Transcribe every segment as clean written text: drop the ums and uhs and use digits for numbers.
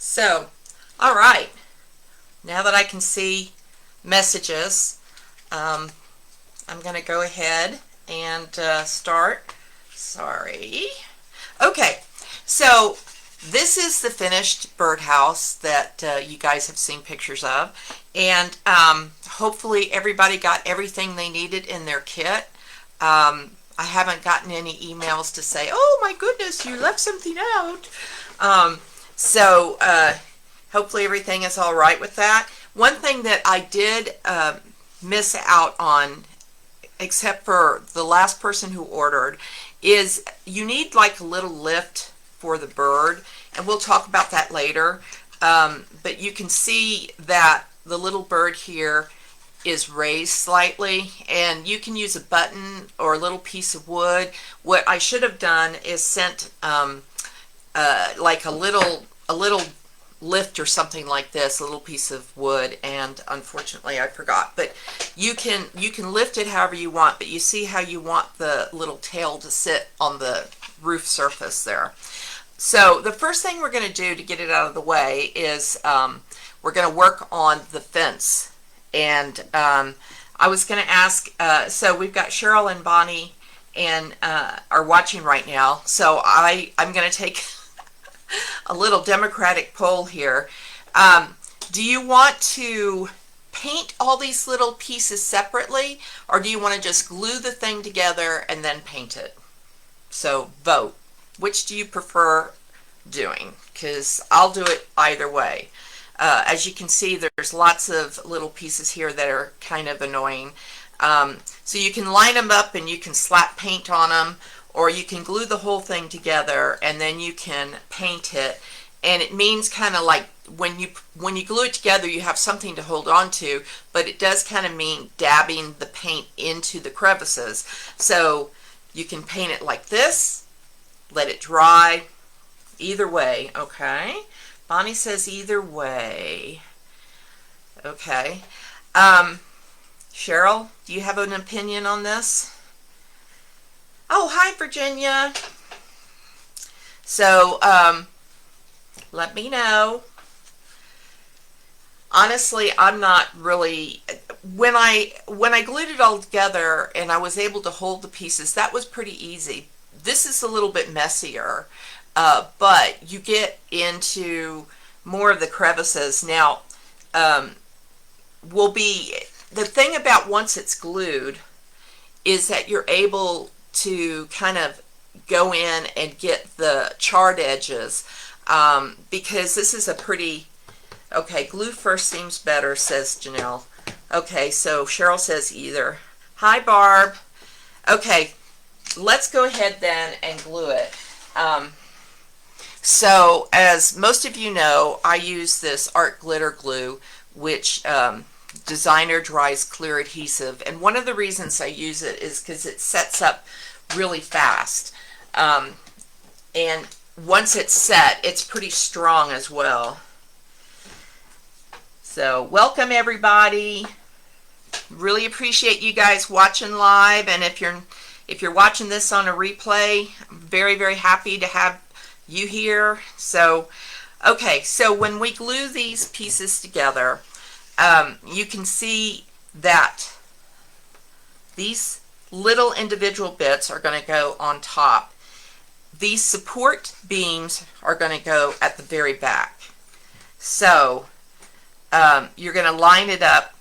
So, all right, now that I can see messages, I'm going to go ahead and start. Sorry. Okay, so this is the finished birdhouse that you guys have seen pictures of, and hopefully everybody got everything they needed in their kit. I haven't gotten any emails to say, oh my goodness, you left something out. So hopefully everything is all right with that. One thing that I did miss out on, except for the last person who ordered, is you need like a little lift for the bird, and we'll talk about that later. But you can see that the little bird here is raised slightly, and you can use a button or a little piece of wood. What I should have done is sent like a little lift or something like this, a little piece of wood, and unfortunately I forgot. But you can lift it however you want, but you see how you want the little tail to sit on the roof surface there. So the first thing we're going to do to get it out of the way is we're going to work on the fence. And I was going to ask, so we've got Cheryl and Bonnie and are watching right now, so I'm going to take a little democratic poll here. Do you want to paint all these little pieces separately, or do you want to just glue the thing together and then paint it? So vote. Which do you prefer doing? Because I'll do it either way. As you can see, there's lots of little pieces here that are kind of annoying. So you can line them up and you can slap paint on them, or you can glue the whole thing together and then you can paint it. And it means kind of like when you glue it together, you have something to hold on to, but it does kind of mean dabbing the paint into the crevices. So you can paint it like this, let it dry, either way, okay? Bonnie says either way. Okay. Cheryl, do you have an opinion on this? Oh, hi, Virginia. So, let me know. Honestly, I'm not really, when I glued it all together and I was able to hold the pieces, that was pretty easy. This is a little bit messier, but you get into more of the crevices. Now, the thing about once it's glued is that you're able to kind of go in and get the charred edges, because this is a pretty, okay, glue first seems better, says Janelle. Okay, so Cheryl says either. Hi, Barb. Okay, let's go ahead then and glue it. So as most of you know, I use this art glitter glue, which designer dries clear adhesive, and one of the reasons I use it is because it sets up really fast, and once it's set, it's pretty strong as well. So welcome everybody. Really appreciate you guys watching live, and if you're watching this on a replay, I'm very, very happy to have you here. So okay, so when we glue these pieces together, you can see that these little individual bits are going to go on top. These support beams are going to go at the very back. So you're going to line it up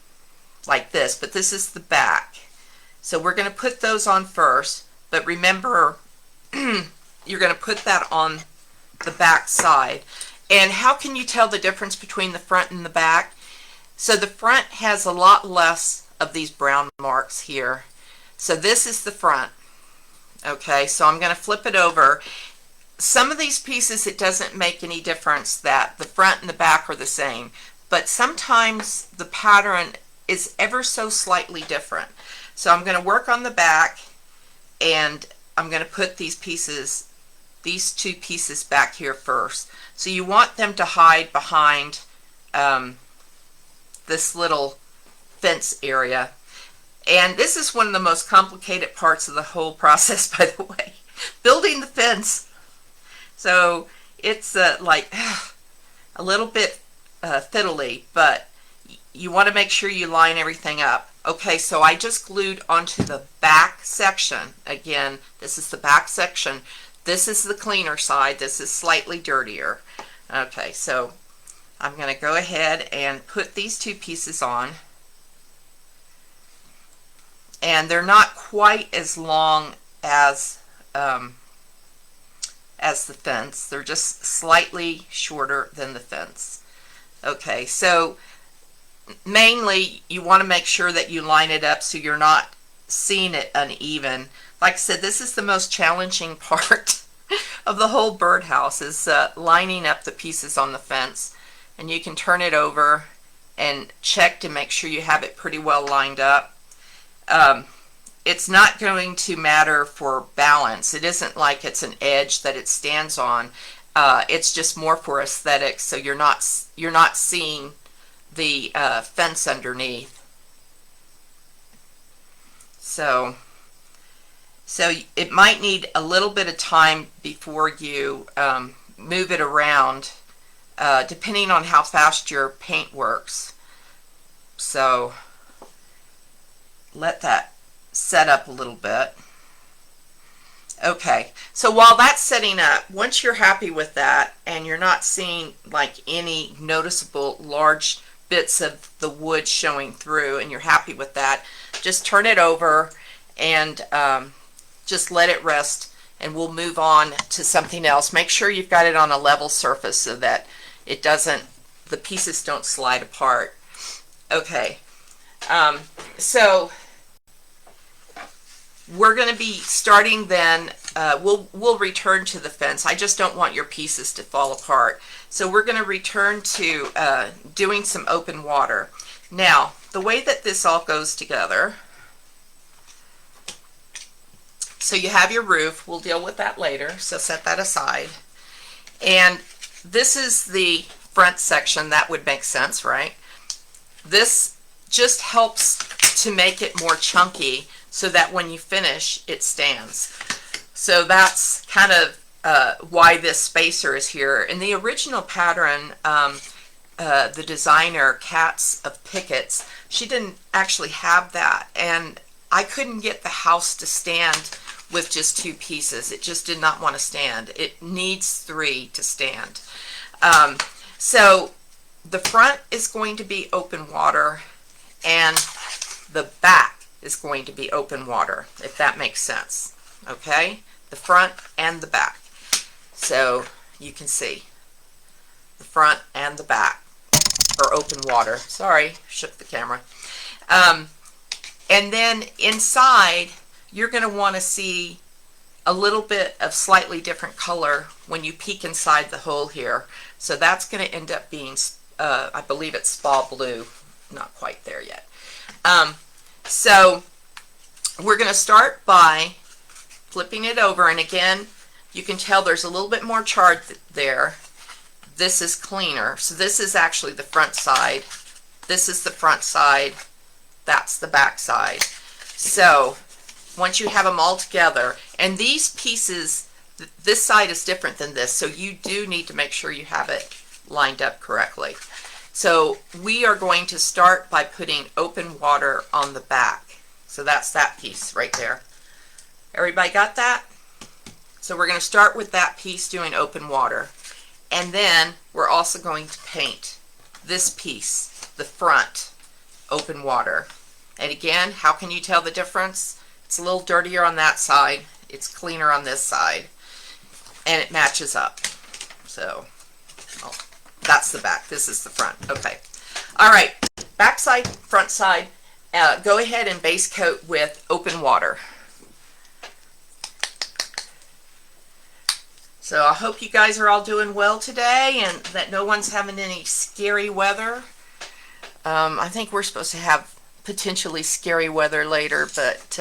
like this, but this is the back. So we're going to put those on first, but remember, you're going to put that on the back side. And how can you tell the difference between the front and the back? So the front has a lot less of these brown marks here. So this is the front. Okay, so I'm going to flip it over. Some of these pieces, it doesn't make any difference that the front and the back are the same, but sometimes the pattern is ever so slightly different. So I'm going to work on the back, and I'm going to put these pieces, these two pieces back here first. So you want them to hide behind this little fence area. And this is one of the most complicated parts of the whole process, by the way, building the fence. So it's like, a little bit fiddly, but you want to make sure you line everything up. Okay, so I just glued onto the back section. Again, this is the back section. This is the cleaner side. This is slightly dirtier. Okay, so I'm going to go ahead and put these two pieces on. And they're not quite as long as the fence. They're just slightly shorter than the fence. Okay, so mainly you want to make sure that you line it up so you're not seeing it uneven. Like I said, this is the most challenging part of the whole birdhouse, is lining up the pieces on the fence. And you can turn it over and check to make sure you have it pretty well lined up. It's not going to matter for balance. It isn't like it's an edge that it stands on. It's just more for aesthetics, so you're not seeing the fence underneath. So it might need a little bit of time before you move it around, depending on how fast your paint works. So let that set up a little bit. Okay, so while that's setting up, once you're happy with that and you're not seeing like any noticeable large bits of the wood showing through, and you're happy with that, just turn it over and just let it rest, and we'll move on to something else. Make sure you've got it on a level surface so that it doesn't, the pieces don't slide apart. Okay, so we're going to be starting then, we'll return to the fence. I just don't want your pieces to fall apart. So we're going to return to doing some open water. Now, the way that this all goes together, so you have your roof. We'll deal with that later, so set that aside. And this is the front section. That would make sense, right? This just helps to make it more chunky so that when you finish, it stands. So that's kind of why this spacer is here. In the original pattern, the designer, Katz of Pickitz, she didn't actually have that. And I couldn't get the house to stand with just two pieces. It just did not want to stand. It needs three to stand. So the front is going to be open water, and the back is going to be open water, if that makes sense. Okay? The front and the back. So you can see the front and the back are open water. Sorry, shook the camera. And then inside, you're going to want to see a little bit of slightly different color when you peek inside the hole here. So that's going to end up being, I believe it's spa blue. Not quite there yet. So we're going to start by flipping it over, and again, you can tell there's a little bit more chard there. This is cleaner. So this is actually the front side. This is the front side. That's the back side. So once you have them all together, and these pieces, this side is different than this, so you do need to make sure you have it lined up correctly. So we are going to start by putting open water on the back. So that's that piece right there. Everybody got that? So we're going to start with that piece doing open water. And then we're also going to paint this piece, the front, open water. And again, how can you tell the difference? It's a little dirtier on that side. It's cleaner on this side. And it matches up. So, oh, that's the back. This is the front. Okay. All right. Back side, front side. Go ahead and base coat with open water. So I hope you guys are all doing well today and that no one's having any scary weather. I think we're supposed to have potentially scary weather later, but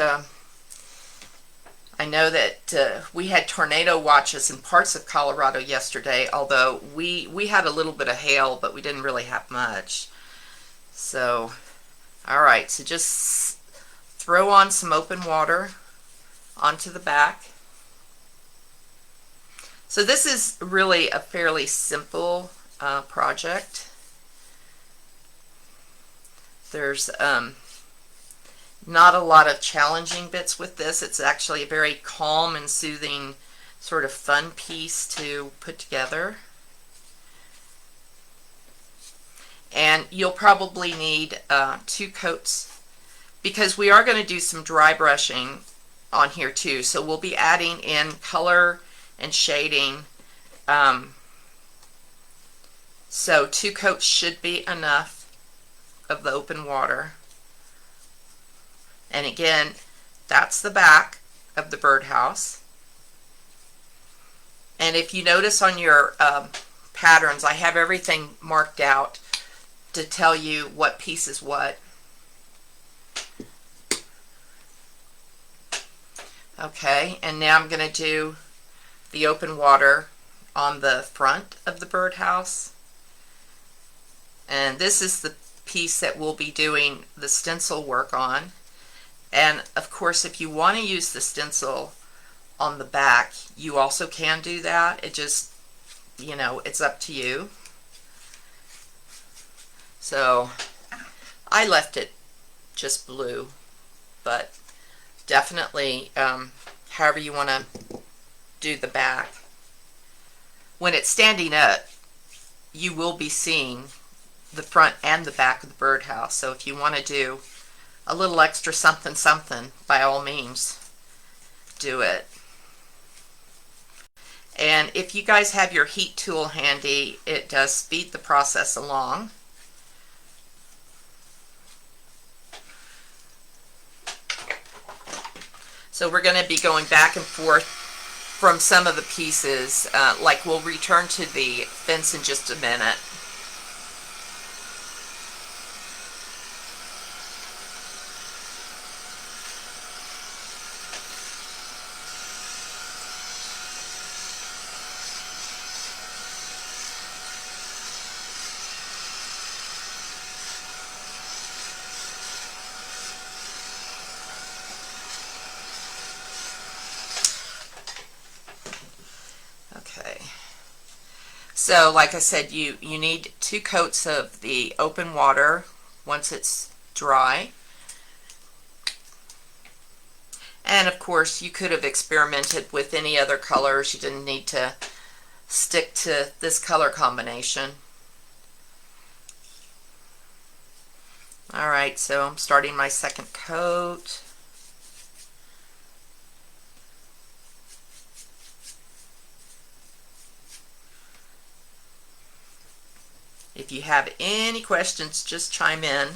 I know that we had tornado watches in parts of Colorado yesterday, although we had a little bit of hail, but we didn't really have much. So, all right, so just throw on some open water onto the back. So this is really a fairly simple project. There's not a lot of challenging bits with this. It's actually a very calm and soothing sort of fun piece to put together. And you'll probably need 2 coats, because we are going to do some dry brushing on here too. So we'll be adding in color and shading. So 2 coats should be enough of the open water. And again, that's the back of the birdhouse. And if you notice on your patterns, I have everything marked out to tell you what piece is what. Okay, and now I'm going to do the open water on the front of the birdhouse. And this is the piece that we'll be doing the stencil work on. And of course, if you want to use the stencil on the back, you also can do that. It just, you know, it's up to you. So I left it just blue, but definitely however you want to do the back. When it's standing up, you will be seeing the front and the back of the birdhouse. So if you want to do a little extra something something, by all means, do it. And if you guys have your heat tool handy, it does speed the process along. So we're going to be going back and forth from some of the pieces, like we'll return to the fence in just a minute. Okay, so like I said, you need 2 coats of the open water once it's dry. And of course, you could have experimented with any other colors. You didn't need to stick to this color combination. Alright, so I'm starting my second coat. If you have any questions, just chime in.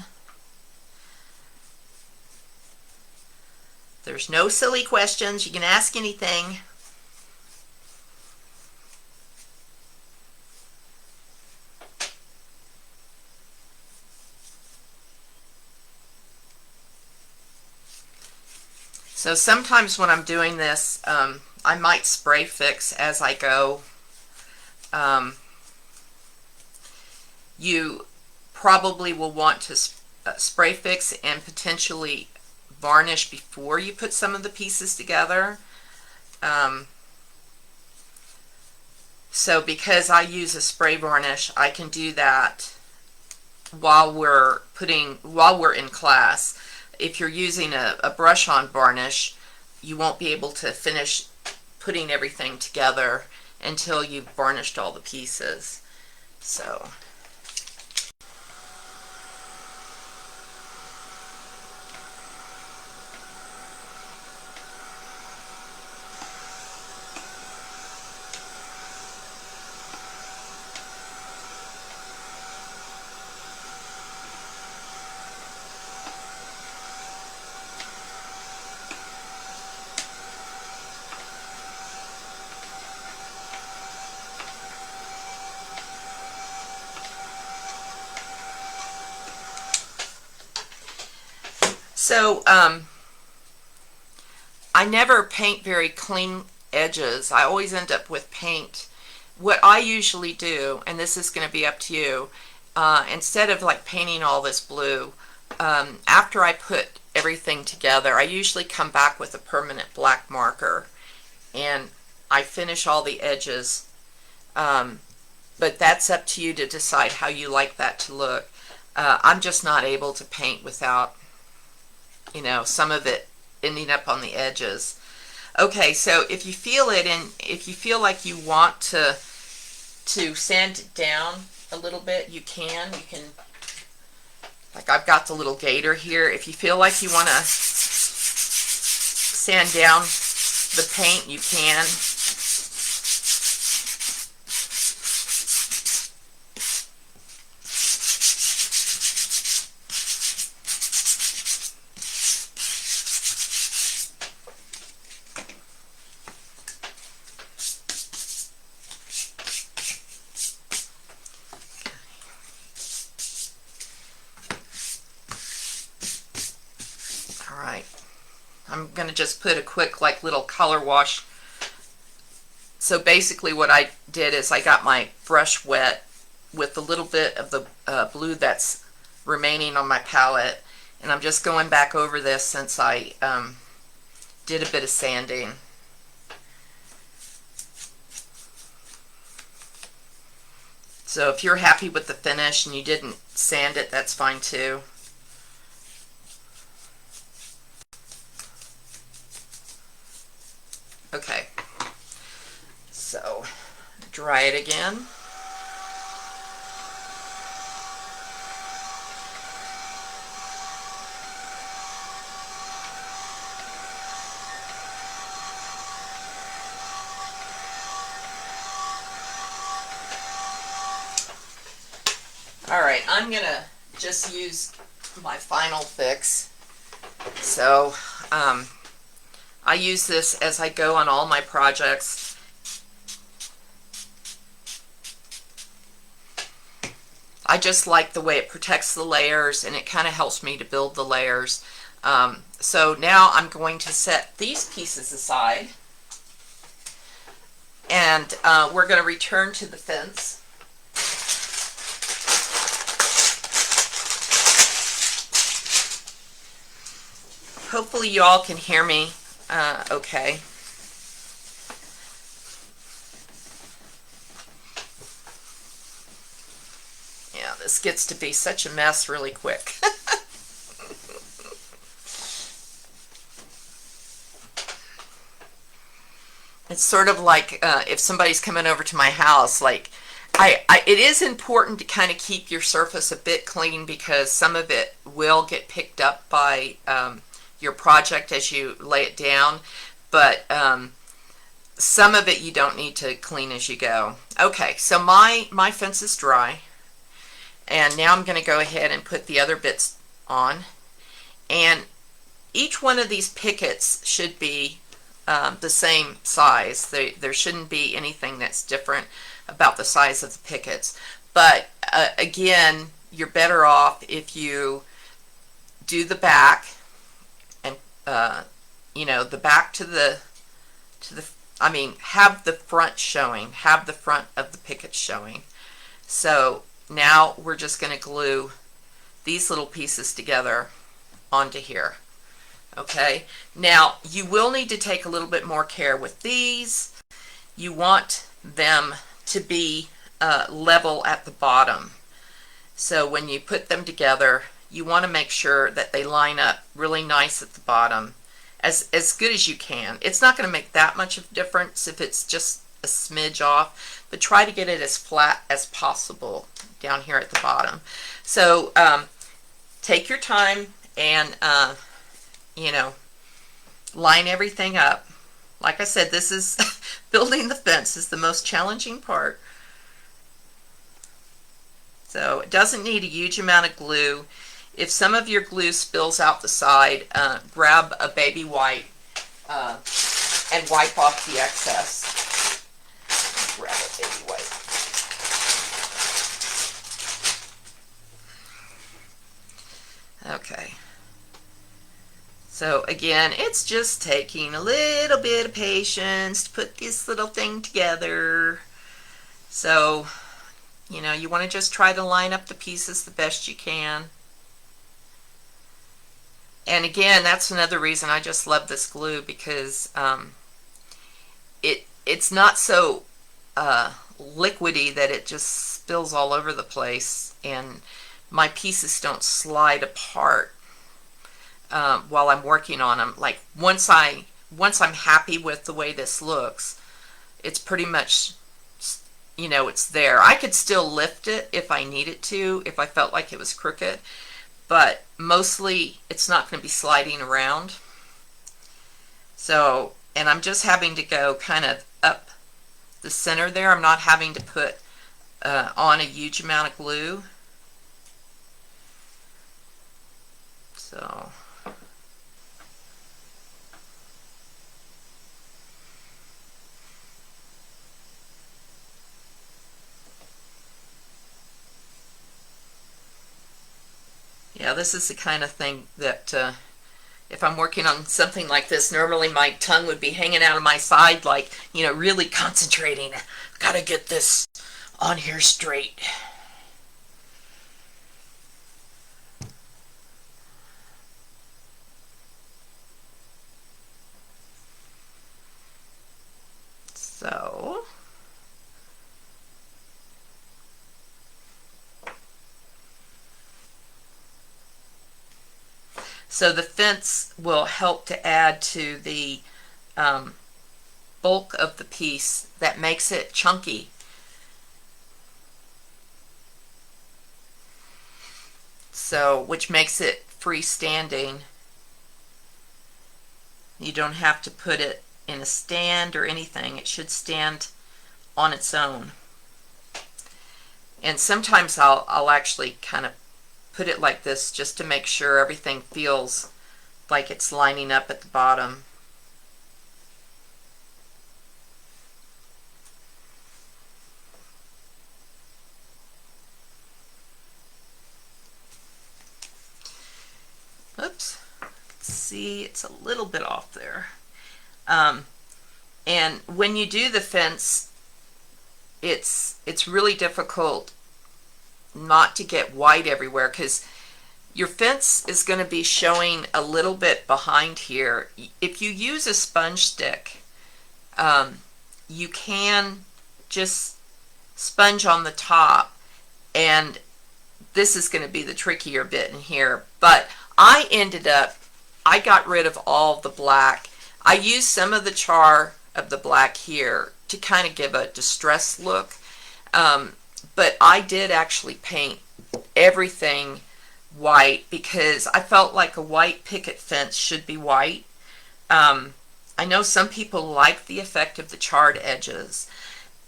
There's no silly questions. You can ask anything. So sometimes when I'm doing this, I might spray fix as I go. You probably will want to spray fix and potentially varnish before you put some of the pieces together. So because I use a spray varnish, I can do that while we're in class. If you're using a brush-on varnish, you won't be able to finish putting everything together until you've varnished all the pieces. So I never paint very clean edges. I always end up with paint. What I usually do, and this is going to be up to you, instead of like painting all this blue, after I put everything together, I usually come back with a permanent black marker and I finish all the edges but that's up to you to decide how you like that to look. I'm just not able to paint without, you know, some of it ending up on the edges. Okay, so if you feel it, and if you feel like you want to sand it down a little bit, you can. You can, like I've got the little gator here. If you feel like you want to sand down the paint, you can. Alright, I'm going to just put a quick like little color wash. So basically what I did is I got my brush wet with a little bit of the blue that's remaining on my palette, and I'm just going back over this since I did a bit of sanding. So if you're happy with the finish and you didn't sand it, that's fine too. Okay, so dry it again. Alright, I'm going to just use my final fix. So, I use this as I go on all my projects. I just like the way it protects the layers, and it kind of helps me to build the layers. So now I'm going to set these pieces aside, and we're going to return to the fence. Hopefully you all can hear me okay. Yeah, this gets to be such a mess really quick. It's sort of like if somebody's coming over to my house, like it is important to kind of keep your surface a bit clean, because some of it will get picked up by your project as you lay it down, but some of it you don't need to clean as you go. Okay, so my fence is dry, and now I'm going to go ahead and put the other bits on, and each one of these pickets should be the same size. There shouldn't be anything that's different about the size of the pickets, but again, you're better off if you do the back, and you know, the back to the I mean, have the front showing, have the front of the pickets showing. So now we're just going to glue these little pieces together onto here. Okay, now you will need to take a little bit more care with these. You want them to be level at the bottom. So when you put them together, you want to make sure that they line up really nice at the bottom, as good as you can. It's not going to make that much of a difference if it's just a smidge off, but try to get it as flat as possible down here at the bottom. So take your time and you know, line everything up. Like I said, this is building the fence is the most challenging part. So it doesn't need a huge amount of glue. If some of your glue spills out the side, grab a baby wipe and wipe off the excess. Grab a baby wipe. Okay. So again, it's just taking a little bit of patience to put this little thing together. So, you know, you want to just try to line up the pieces the best you can. And again, that's another reason I just love this glue, because it's not so liquidy that it just spills all over the place, and my pieces don't slide apart while I'm working on them. Like once I'm happy with the way this looks, it's pretty much, you know, it's there. I could still lift it if I needed to, if I felt like it was crooked, but mostly it's not going to be sliding around. So, and I'm just having to go kind of up the center there. I'm not having to put on a huge amount of glue. So yeah, this is the kind of thing that if I'm working on something like this, normally my tongue would be hanging out of my side, like, you know, really concentrating. Gotta get this on here straight. So the fence will help to add to the bulk of the piece that makes it chunky. So, which makes it freestanding. You don't have to put it in a stand or anything. It should stand on its own. And sometimes I'll actually kind of put it like this just to make sure everything feels like it's lining up at the bottom. Oops, see, it's a little bit off there. And when you do the fence, it's really difficult not to get white everywhere, because your fence is going to be showing a little bit behind here. If you use a sponge stick, you can just sponge on the top, and this is going to be the trickier bit in here. But I got rid of all the black. I used some of the char of the black here to kind of give a distressed look. But I did actually paint everything white because I felt like a white picket fence should be white. I know some people like the effect of the charred edges,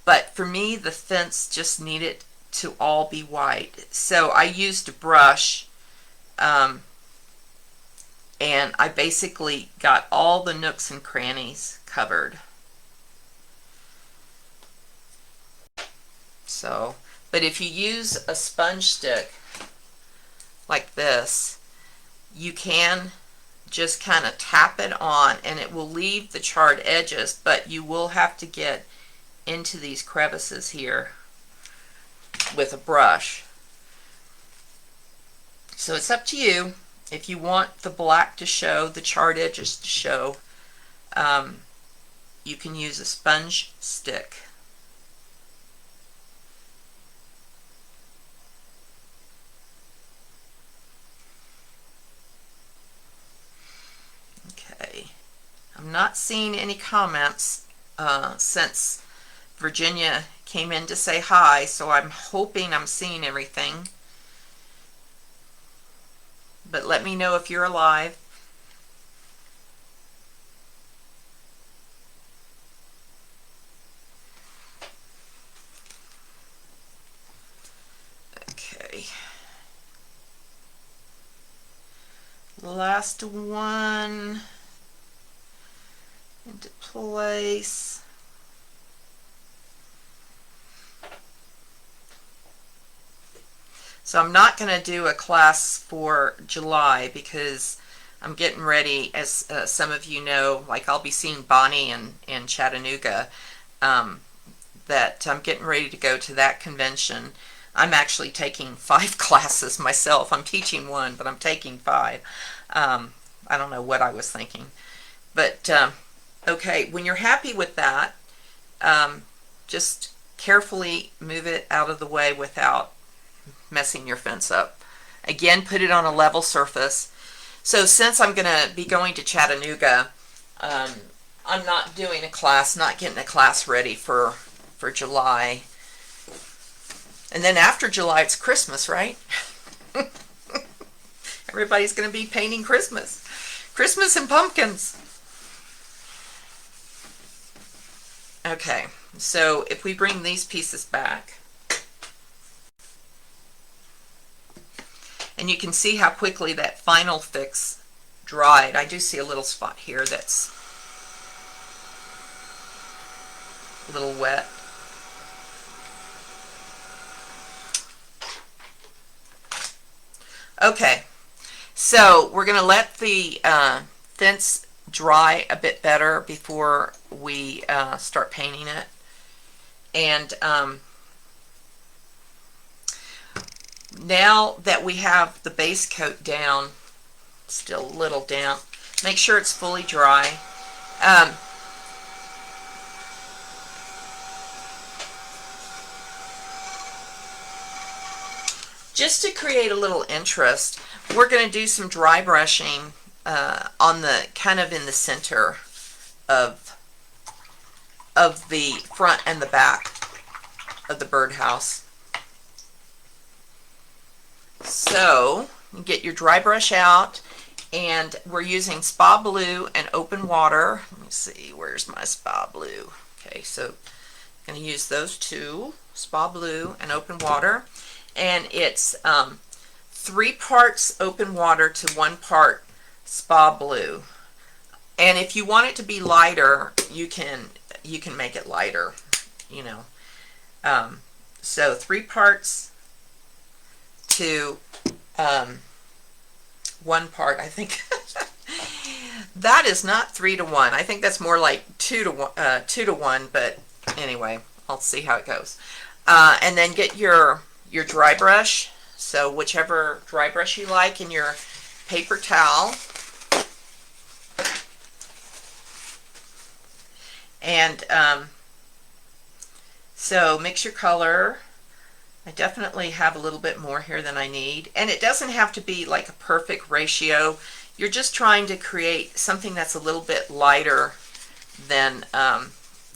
but for me the fence just needed to all be white. So I used a brush, and I basically got all the nooks and crannies covered. So, but if you use a sponge stick like this, you can just kind of tap it on and it will leave the charred edges, but you will have to get into these crevices here with a brush. So it's up to you. If you want the black to show, the charred edges to show, you can use a sponge stick. Okay, I'm not seeing any comments since Virginia came in to say hi, so I'm hoping I'm seeing everything. But let me know if you're alive. Okay. Last one into place. So I'm not going to do a class for July because I'm getting ready, as some of you know, like I'll be seeing Bonnie in Chattanooga, that I'm getting ready to go to that convention. I'm actually taking 5 classes myself. I'm teaching 1, but I'm taking 5. I don't know what I was thinking. But, okay, when you're happy with that, just carefully move it out of the way without messing your fence up. Again, put it on a level surface. So since I'm going to be going to Chattanooga, I'm not doing a class, not getting a class ready for July. And then after July, it's Christmas, right? Everybody's going to be painting Christmas. Christmas and pumpkins. Okay, so if we bring these pieces back, and you can see how quickly that final fix dried. I do see a little spot here that's a little wet. Okay, so we're going to let the fence dry a bit better before we start painting it. And now that we have the base coat down, still a little damp, make sure it's fully dry. Just to create a little interest, we're going to do some dry brushing on the kind of in the center of the front and the back of the birdhouse. So get your dry brush out, and we're using Spa Blue and Open Water. Let me see, where's my Spa Blue? Okay, so I'm going to use those two, Spa Blue and Open Water. And it's 3 parts open water to 1 part Spa Blue. And if you want it to be lighter, you can make it lighter, you know. So 3 parts to 1 part. I think that is not 3 to 1. I think that's more like 2 to 1. But anyway, I'll see how it goes. And then get your dry brush, so whichever dry brush you like, and your paper towel, and so mix your color. I definitely have a little bit more here than I need, and it doesn't have to be like a perfect ratio. You're just trying to create something that's a little bit lighter than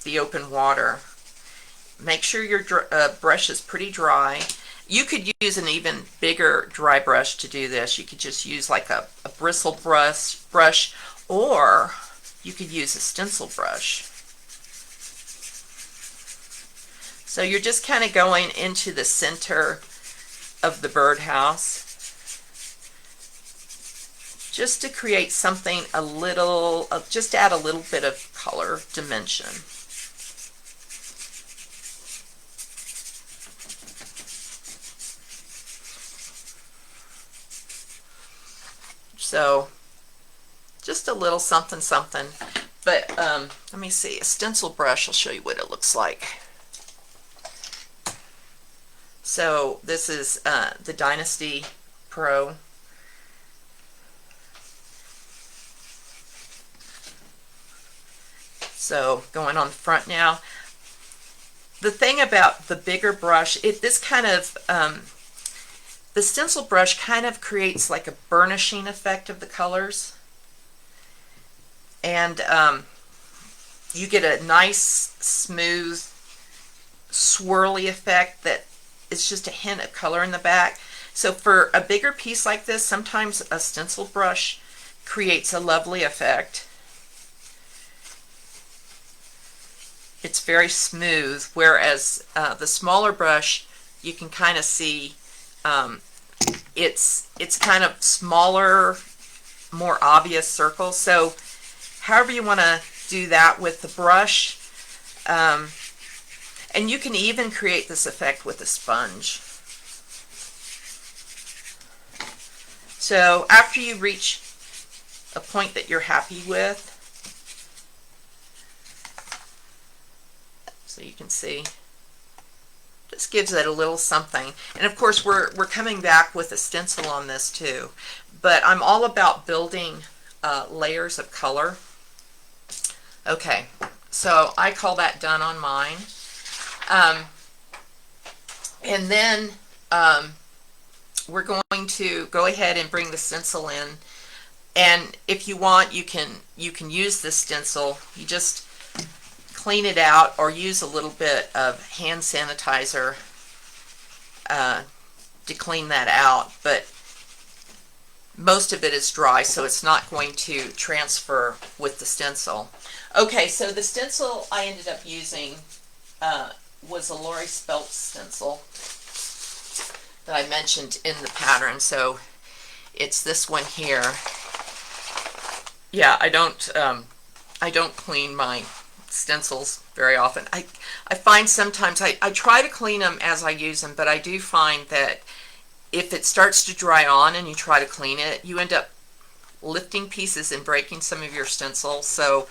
the open water. Make sure your brush is pretty dry. You could use an even bigger dry brush to do this. You could just use like a bristle brush, or you could use a stencil brush. So you're just kind of going into the center of the birdhouse, just to create something a little, just add a little bit of color dimension. So just a little something something. But let me see, a stencil brush, I'll show you what it looks like. So this is the Dynasty Pro. So going on the front now. The thing about the bigger brush, this kind of, the stencil brush kind of creates like a burnishing effect of the colors. And you get a nice, smooth, swirly effect that is just a hint of color in the back. So for a bigger piece like this, sometimes a stencil brush creates a lovely effect. It's very smooth, whereas the smaller brush, you can kind of see it's kind of smaller, more obvious circles. So however you want to do that with the brush, and you can even create this effect with a sponge. So after you reach a point that you're happy with, so you can see, just gives it a little something. And of course we're coming back with a stencil on this too, but I'm all about building layers of color. Okay, so I call that done on mine. And then we're going to go ahead and bring the stencil in. And if you want, you can use this stencil. You just clean it out or use a little bit of hand sanitizer to clean that out. But most of it is dry, so it's not going to transfer with the stencil. Okay, so the stencil I ended up using was a Lori Spelt stencil that I mentioned in the pattern. So it's this one here. Yeah, I don't clean my stencils very often. I find sometimes I try to clean them as I use them, but I do find that if it starts to dry on and you try to clean it, you end up lifting pieces and breaking some of your stencils. So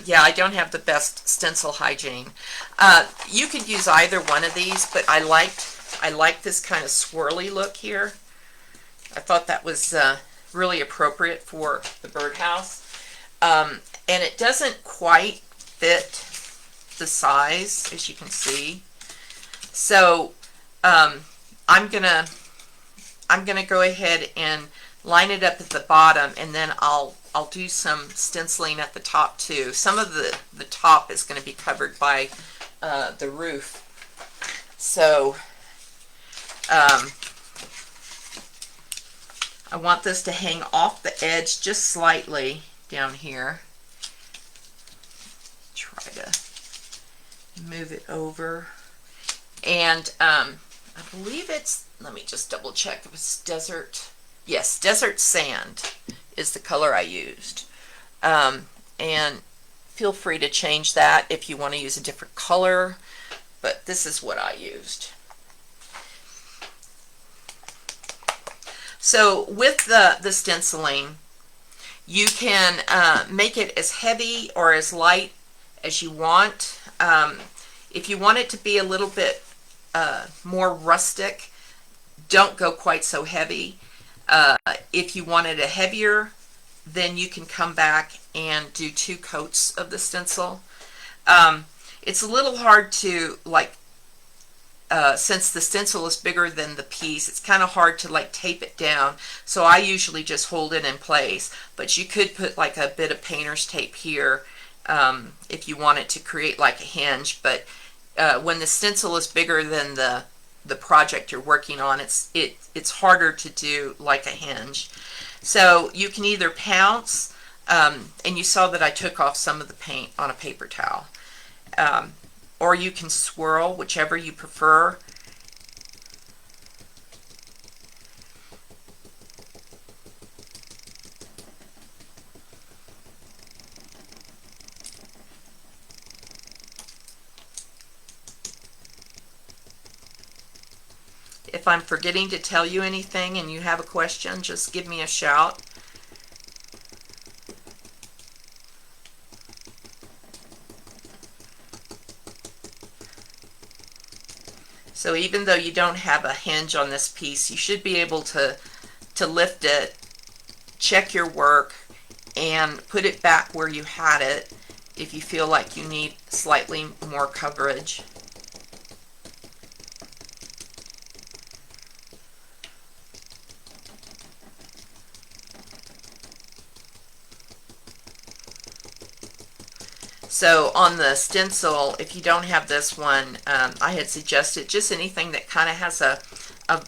yeah, I don't have the best stencil hygiene. You could use either one of these, but I like this kind of swirly look here. I thought that was really appropriate for the birdhouse. And it doesn't quite fit the size, as you can see. So I'm gonna go ahead and line it up at the bottom, and then I'll do some stenciling at the top too. Some of the top is going to be covered by the roof. So I want this to hang off the edge just slightly down here. Try to move it over. And I believe it's, let me just double check, it was desert. Yes, desert sand is the color I used. And feel free to change that if you want to use a different color, but this is what I used. So with the stenciling, you can make it as heavy or as light as you want. If you want it to be a little bit more rustic, don't go quite so heavy. If you wanted it heavier, then you can come back and do 2 coats of the stencil. It's a little hard to, like, since the stencil is bigger than the piece, it's kind of hard to like tape it down. So I usually just hold it in place, but you could put like a bit of painter's tape here if you want it to create like a hinge. But when the stencil is bigger than the project you're working on, it's harder to do like a hinge. So you can either pounce, and you saw that I took off some of the paint on a paper towel, or you can swirl, whichever you prefer. If I'm forgetting to tell you anything and you have a question, just give me a shout. So even though you don't have a hinge on this piece, you should be able to lift it, check your work, and put it back where you had it if you feel like you need slightly more coverage. So on the stencil, if you don't have this one, I had suggested just anything that kind of has a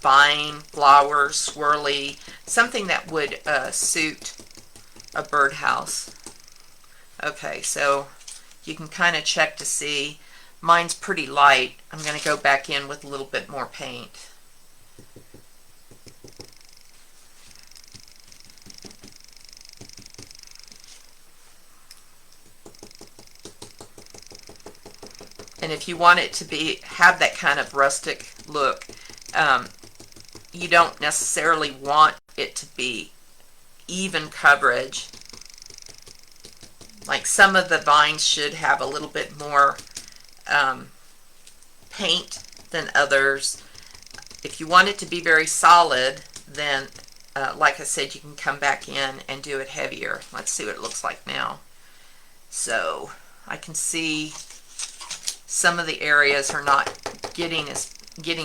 vine, flower, swirly, something that would suit a birdhouse. Okay, so you can kind of check to see. Mine's pretty light. I'm going to go back in with a little bit more paint. And if you want it to have that kind of rustic look, you don't necessarily want it to be even coverage. Like some of the vines should have a little bit more paint than others. If you want it to be very solid, then like I said, you can come back in and do it heavier. Let's see what it looks like now. So I can see some of the areas are not getting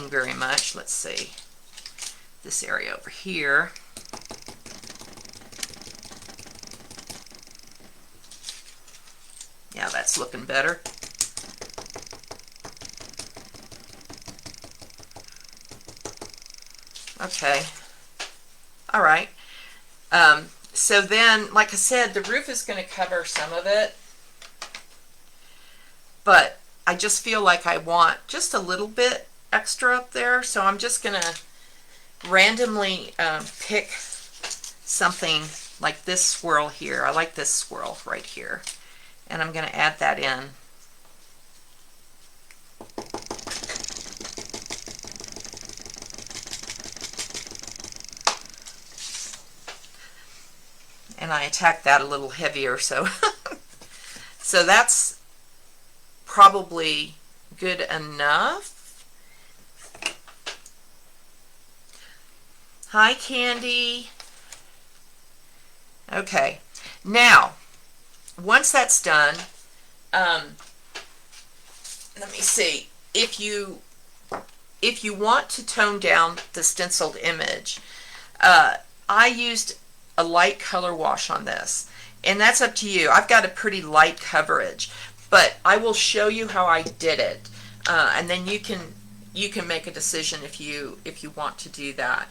very much. Let's see, this area over here. Yeah, that's looking better. Okay. All right. So then, like I said, the roof is going to cover some of it, but I just feel like I want just a little bit extra up there, so I'm just going to randomly pick something like this swirl here. I like this swirl right here, and I'm going to add that in. And I attacked that a little heavier, so so that's probably good enough. Hi, Candy. Okay, now once that's done, let me see, if you want to tone down the stenciled image, I used a light color wash on this, and that's up to you. I've got a pretty light coverage, but I will show you how I did it, and then you can make a decision if you want to do that.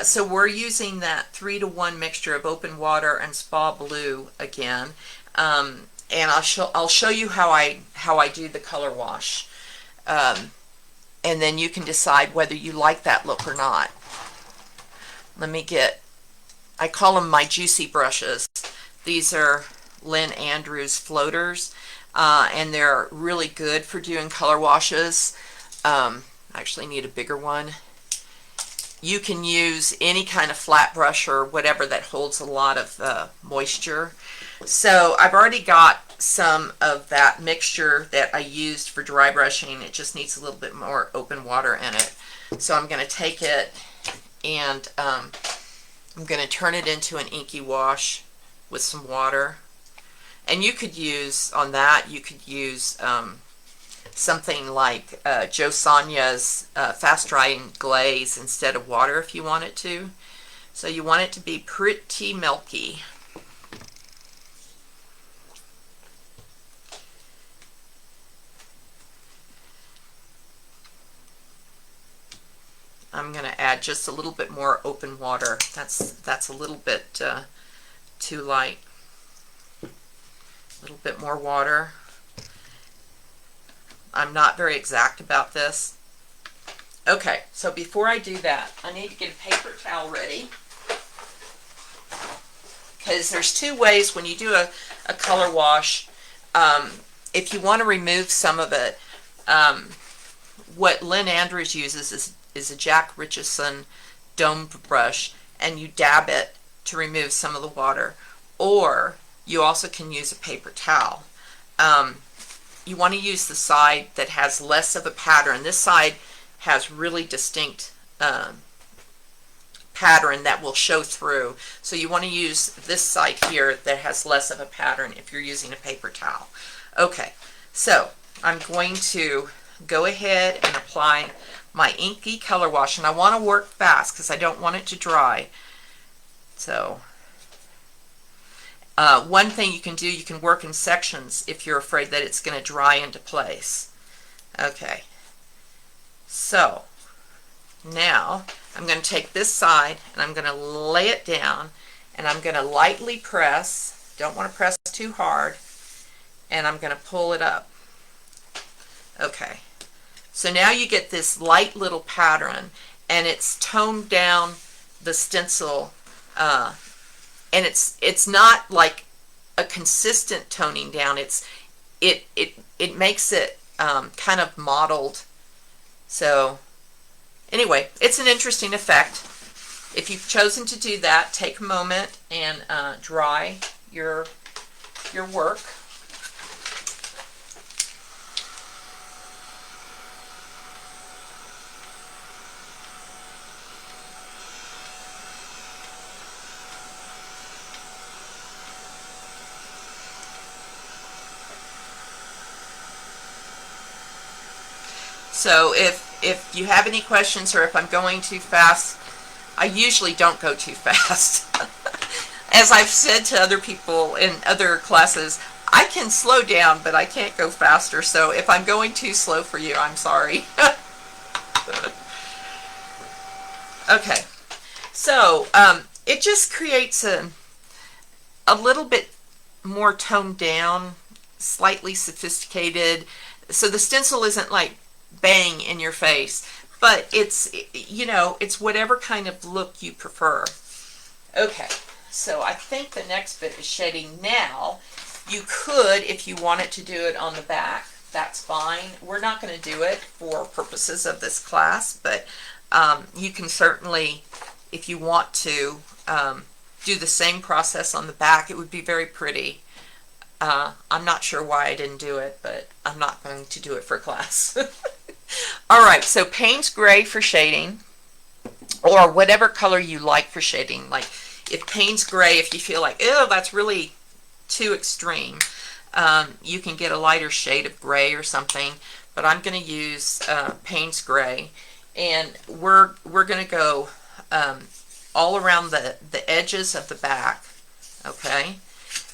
So we're using that 3-to-1 mixture of open water and spa blue again, and I'll show you how I do the color wash, and then you can decide whether you like that look or not. Let me get, I call them my juicy brushes. These are Lynn Andrews floaters, and they're really good for doing color washes. I actually need a bigger one. You can use any kind of flat brush or whatever that holds a lot of moisture. So I've already got some of that mixture that I used for dry brushing. It just needs a little bit more open water in it. So I'm going to take it and I'm going to turn it into an inky wash with some water. And you could use, on that, you could use something like Jo Sonja's fast drying glaze instead of water if you want it to. So you want it to be pretty milky. I'm going to add just a little bit more open water. That's a little bit too light. A little bit more water. I'm not very exact about this. Okay, so before I do that, I need to get a paper towel ready, because there's two ways when you do a color wash. If you want to remove some of it, what Lynn Andrews uses is a Jack Richardson domed brush, and you dab it to remove some of the water. Or you also can use a paper towel. You want to use the side that has less of a pattern. This side has really distinct pattern that will show through. So you want to use this side here that has less of a pattern if you're using a paper towel. Okay, so I'm going to go ahead and apply my inky color wash, and I want to work fast because I don't want it to dry. So one thing you can do, you can work in sections if you're afraid that it's going to dry into place. Okay, so now I'm going to take this side and I'm going to lay it down, and I'm going to lightly press, don't want to press too hard, and I'm going to pull it up. Okay, so now you get this light little pattern, and it's toned down the stencil, and it's not like a consistent toning down. It makes it kind of mottled. So anyway, it's an interesting effect. If you've chosen to do that, take a moment and dry your work. So if you have any questions or if I'm going too fast, I usually don't go too fast. As I've said to other people in other classes, I can slow down, but I can't go faster. So if I'm going too slow for you, I'm sorry. Okay, so it just creates a little bit more toned down, slightly sophisticated. So the stencil isn't like bang in your face, but it's, you know, it's whatever kind of look you prefer. Okay, so I think the next bit is shading. Now, you could, if you wanted to do it on the back, that's fine. We're not going to do it for purposes of this class, but you can certainly, if you want to, do the same process on the back. It would be very pretty. I'm not sure why I didn't do it, but I'm not going to do it for class. All right, so Payne's Gray for shading, or whatever color you like for shading. Like if Payne's Gray, if you feel like, oh, that's really too extreme, you can get a lighter shade of gray or something, but I'm going to use Payne's Gray, and we're going to go all around the edges of the back, okay?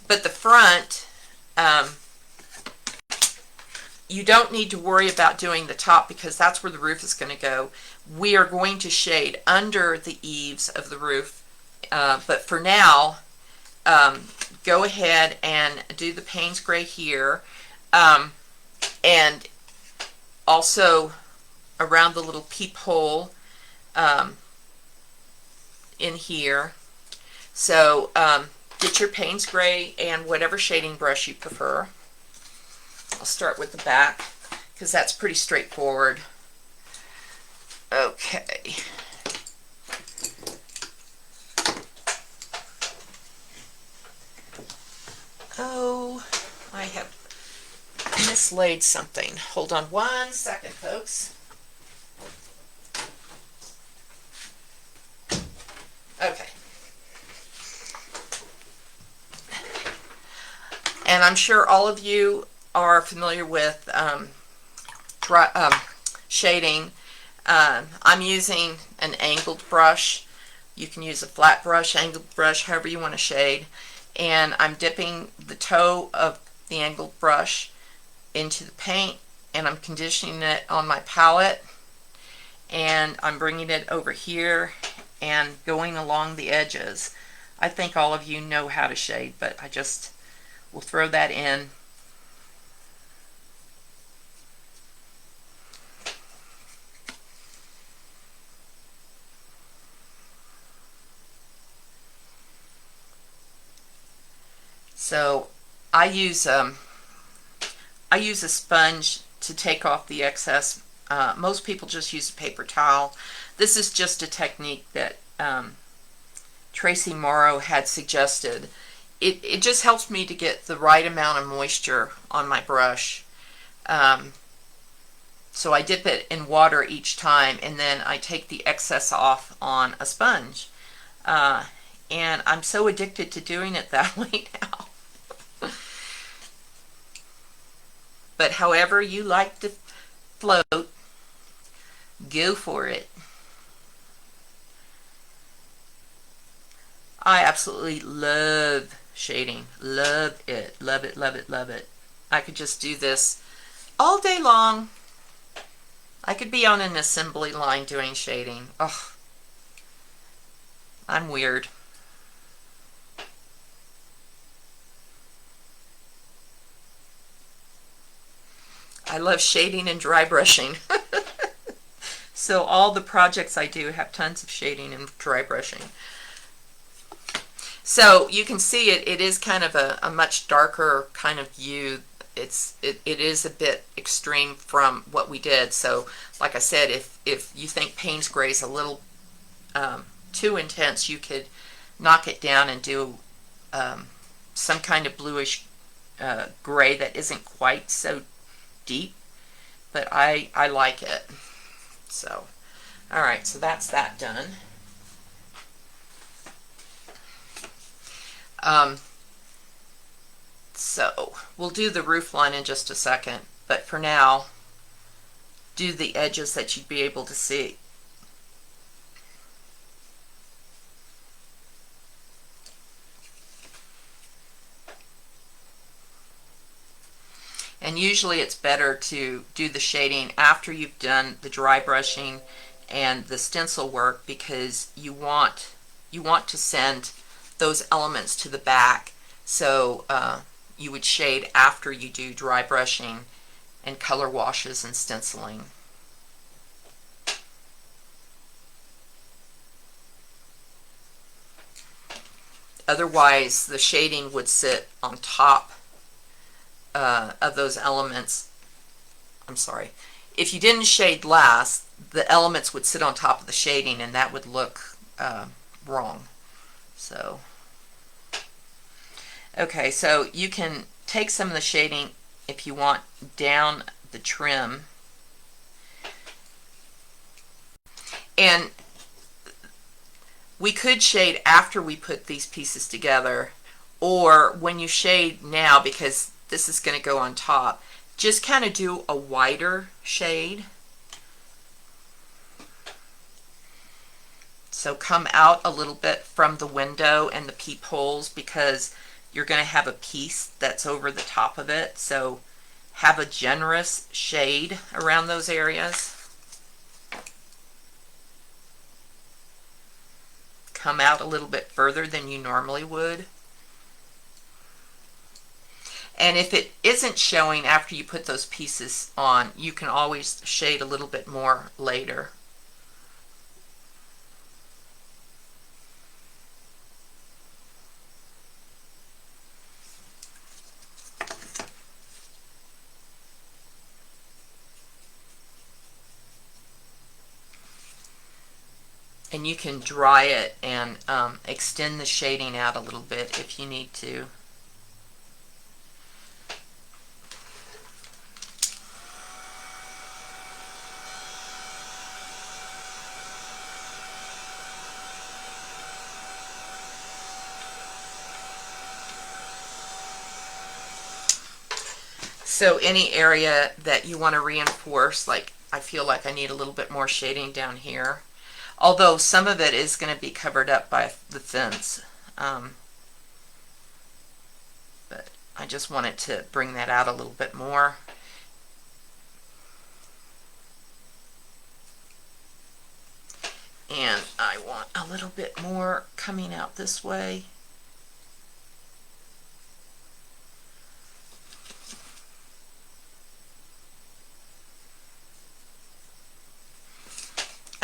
But the front, you don't need to worry about doing the top because that's where the roof is going to go. We are going to shade under the eaves of the roof, but for now, go ahead and do the Payne's Gray here, and also around the little peephole in here. So get your Payne's Gray and whatever shading brush you prefer. I'll start with the back because that's pretty straightforward. Okay. Oh, I have mislaid something. Hold on 1 second, folks. Okay. And I'm sure all of you are familiar with shading. I'm using an angled brush. You can use a flat brush, angled brush, however you want to shade. And I'm dipping the toe of the angled brush into the paint, and I'm conditioning it on my palette, and I'm bringing it over here and going along the edges. I think all of you know how to shade, but I just will throw that in. So I use a sponge to take off the excess. Most people just use a paper towel. This is just a technique that Tracy Morrow had suggested. It just helps me to get the right amount of moisture on my brush. So I dip it in water each time, and then I take the excess off on a sponge. And I'm so addicted to doing it that way now. But however you like to float, go for it. I absolutely love shading. Love it. Love it, love it, love it. I could just do this all day long. I could be on an assembly line doing shading. Oh, I'm weird. I love shading and dry brushing. So all the projects I do have tons of shading and dry brushing. So you can see it is kind of a much darker kind of view. It is a bit extreme from what we did. So like I said, if you think Payne's Gray is a little too intense, you could knock it down and do some kind of bluish gray that isn't quite so deep, but I like it. So alright, so that's that done. So we'll do the roof line in just a second, but for now do the edges that you'd be able to see. And usually it's better to do the shading after you've done the dry brushing and the stencil work, because you want to send those elements to the back. So you would shade after you do dry brushing and color washes and stenciling. Otherwise, the shading would sit on top of those elements. I'm sorry. If you didn't shade last, the elements would sit on top of the shading, and that would look wrong. So, okay, so you can take some of the shading, if you want, down the trim. And we could shade after we put these pieces together, or when you shade now, because this is going to go on top, just kind of do a wider shade. So come out a little bit from the window and the peepholes, because you're going to have a piece that's over the top of it. So have a generous shade around those areas. Come out a little bit further than you normally would. And if it isn't showing after you put those pieces on, you can always shade a little bit more later. And you can dry it and extend the shading out a little bit if you need to. So any area that you want to reinforce, like I feel like I need a little bit more shading down here, although some of it is going to be covered up by the fence. But I just wanted to bring that out a little bit more. And I want a little bit more coming out this way.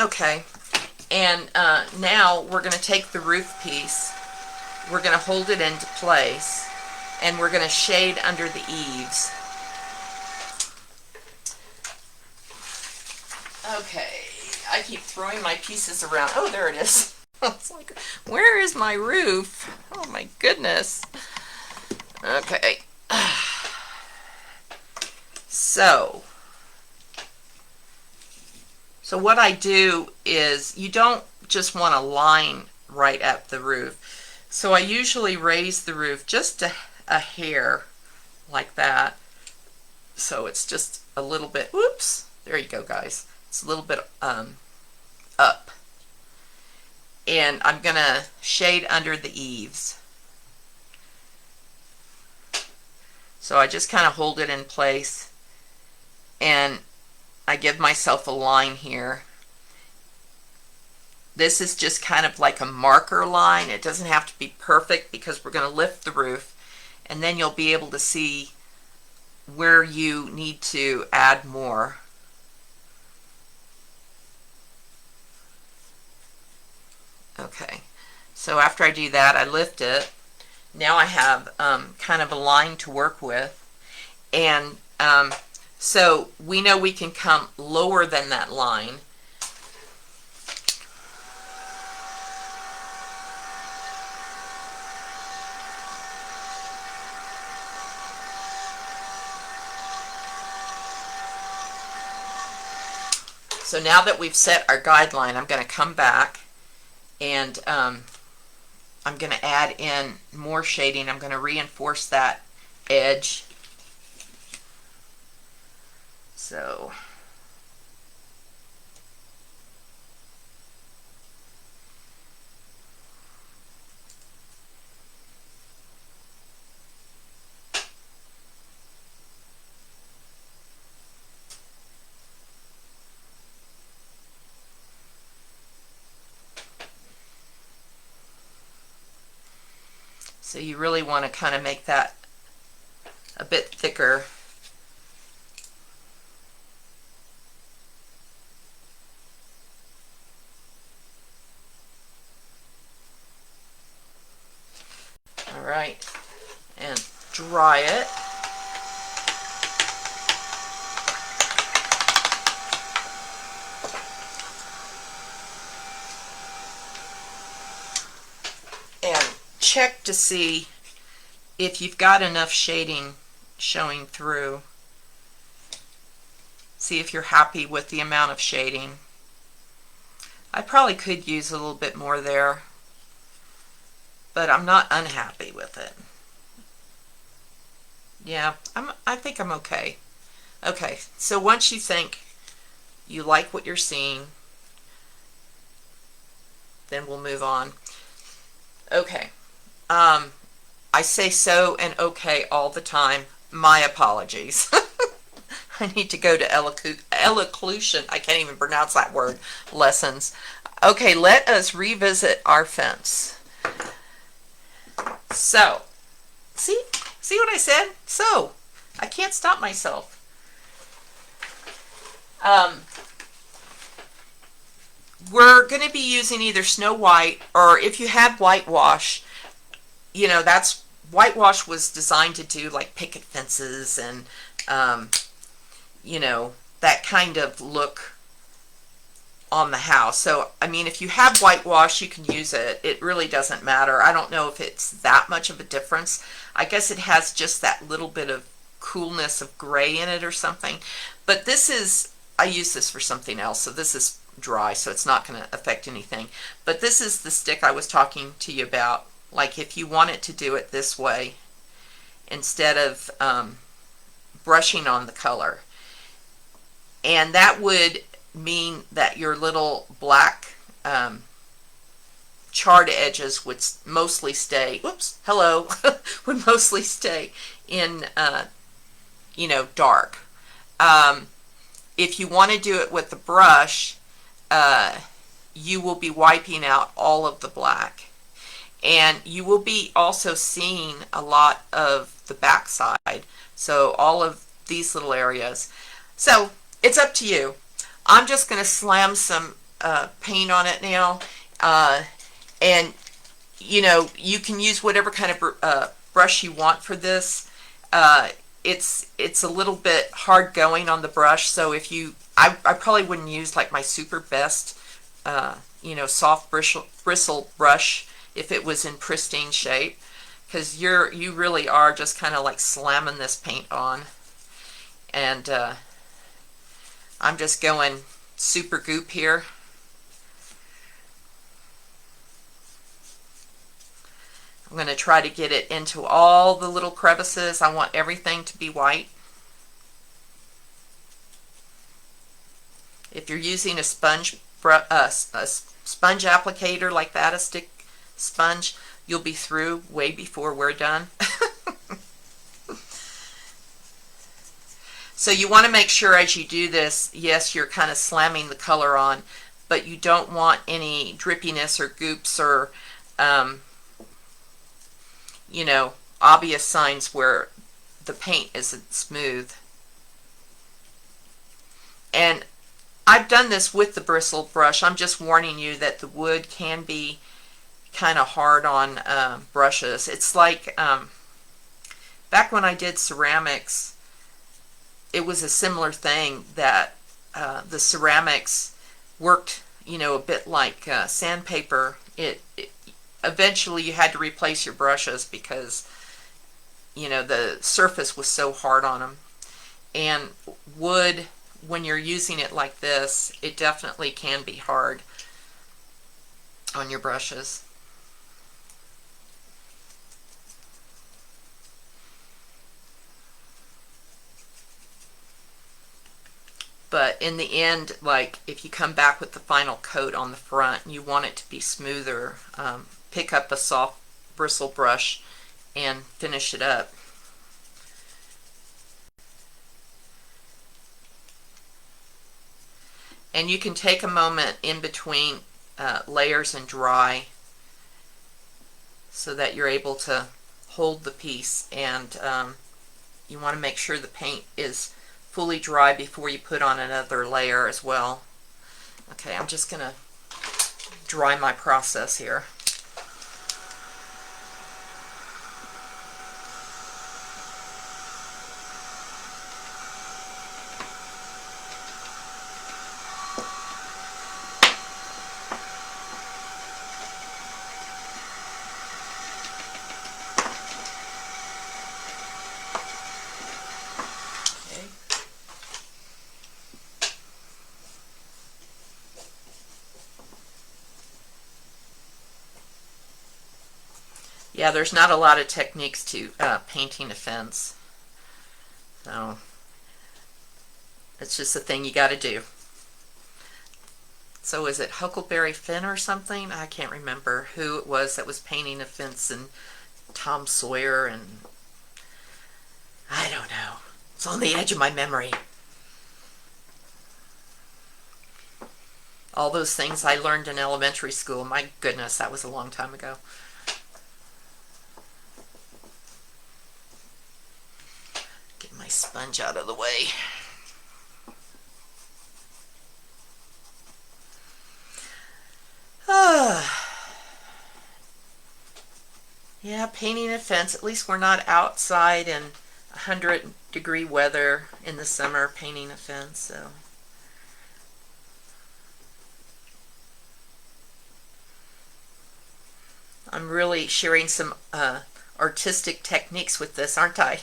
Okay, and now we're going to take the roof piece, we're going to hold it into place, and we're going to shade under the eaves. Okay, I keep throwing my pieces around. Oh, there it is. It's like, where is my roof? Oh my goodness. Okay. So what I do is, you don't just want a line right at the roof. So I usually raise the roof just a hair like that. So it's just a little bit, whoops, there you go guys. It's a little bit up. And I'm going to shade under the eaves. So I just kind of hold it in place, and I give myself a line here. This is just kind of like a marker line. It doesn't have to be perfect, because we're going to lift the roof, and then you'll be able to see where you need to add more. Okay, so after I do that, I lift it. Now I have kind of a line to work with, and so we know we can come lower than that line. So now that we've set our guideline, I'm going to come back, and I'm going to add in more shading. I'm going to reinforce that edge. So So you really want to kind of make that a bit thicker. All right, and dry it. And check to see if you've got enough shading showing through. See if you're happy with the amount of shading. I probably could use a little bit more there, but I'm not unhappy with it. Yeah, I think I'm okay. Okay, so once you think you like what you're seeing, then we'll move on. Okay, I say so and okay all the time. My apologies. I need to go to elocution, I can't even pronounce that word, lessons. Okay, let us revisit our fence. So, see what I said? So, I can't stop myself. We're going to be using either Snow White, or if you have whitewash, you know, that's whitewash was designed to do like picket fences and you know, that kind of look on the house. So I mean, if you have whitewash, you can use it. It really doesn't matter. I don't know if it's that much of a difference. I guess it has just that little bit of coolness of gray in it or something. But this is, I use this for something else, so this is dry, so it's not going to affect anything. But this is the stick I was talking to you about. Like if you wanted to do it this way instead of brushing on the color, and that would mean that your little black charred edges would mostly stay, whoops, hello, would mostly stay in, you know, dark. If you want to do it with the brush, you will be wiping out all of the black. And you will be also seeing a lot of the back side. So all of these little areas. So it's up to you. I'm just going to slam some paint on it now. And, you know, you can use whatever kind of brush you want for this. It's a little bit hard going on the brush. So if you, I probably wouldn't use like my super best, you know, soft bristle brush if it was in pristine shape, because you really are just kind of like slamming this paint on. And I'm just going super goop here. I'm going to try to get it into all the little crevices. I want everything to be white. If you're using a sponge applicator like that, a stick sponge, you'll be through way before we're done. So you want to make sure as you do this, yes, you're kind of slamming the color on, but you don't want any drippiness or goops or you know, obvious signs where the paint isn't smooth. And I've done this with the bristle brush. I'm just warning you that the wood can be kind of hard on brushes. It's like back when I did ceramics, it was a similar thing, that the ceramics worked, you know, a bit like sandpaper. Eventually you had to replace your brushes because, you know, the surface was so hard on them. And wood, when you're using it like this, it definitely can be hard on your brushes. But in the end, like if you come back with the final coat on the front, you want it to be smoother. Pick up a soft bristle brush and finish it up. And you can take a moment in between layers and dry so that you're able to hold the piece, and you want to make sure the paint is fully dry before you put on another layer as well. Okay, I'm just going to dry my process here. Yeah, there's not a lot of techniques to painting a fence. So, it's just a thing you got to do. So is it Huckleberry Finn or something? I can't remember who it was that was painting a fence, and Tom Sawyer, and I don't know. It's on the edge of my memory. All those things I learned in elementary school, my goodness, that was a long time ago. Get my sponge out of the way. Yeah, painting a fence. At least we're not outside in 100-degree weather in the summer painting a fence. So I'm really sharing some artistic techniques with this, aren't I?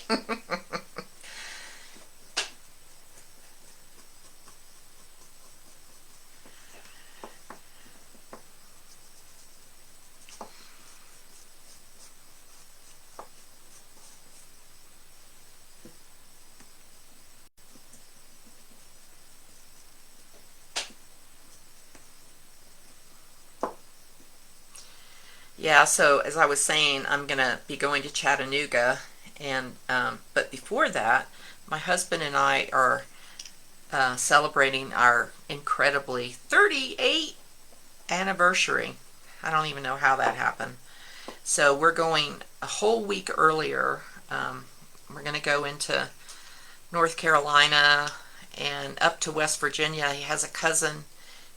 Yeah, so as I was saying, I'm going to be going to Chattanooga, and but before that, my husband and I are celebrating our incredibly 38th anniversary. I don't even know how that happened. So we're going a whole week earlier. We're going to go into North Carolina and up to West Virginia. He has a cousin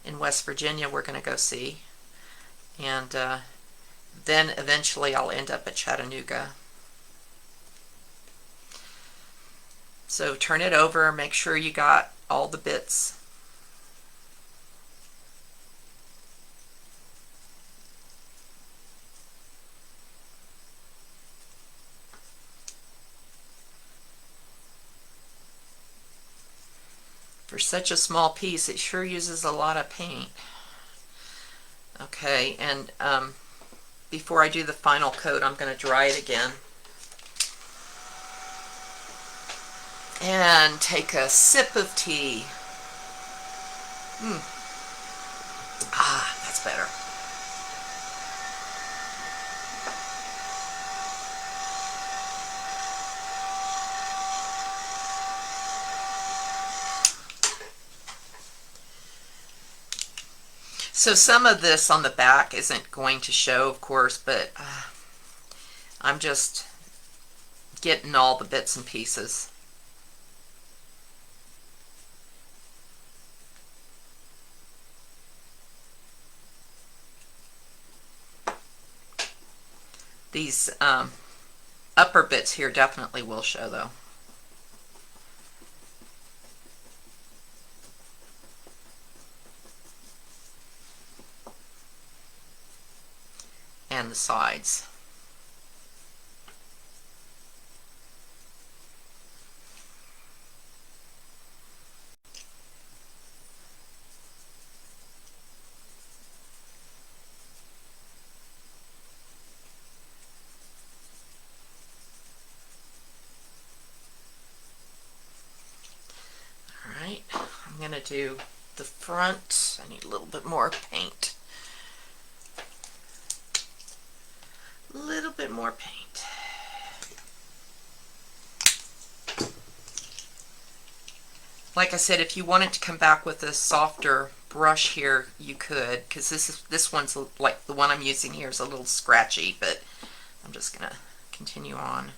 in West Virginia we're going to go see. And then eventually I'll end up at Chattanooga. So turn it over, make sure you got all the bits. For such a small piece, it sure uses a lot of paint. Okay, and before I do the final coat, I'm going to dry it again. And take a sip of tea. Ah, that's better. So some of this on the back isn't going to show, of course, but I'm just getting all the bits and pieces. These upper bits here definitely will show, though. And the sides. Alright, I'm going to do the front. I need a little bit more paint. A little bit more paint. Like I said, if you wanted to come back with a softer brush here, you could, because this one's like the one I'm using here is a little scratchy, but I'm just gonna continue on.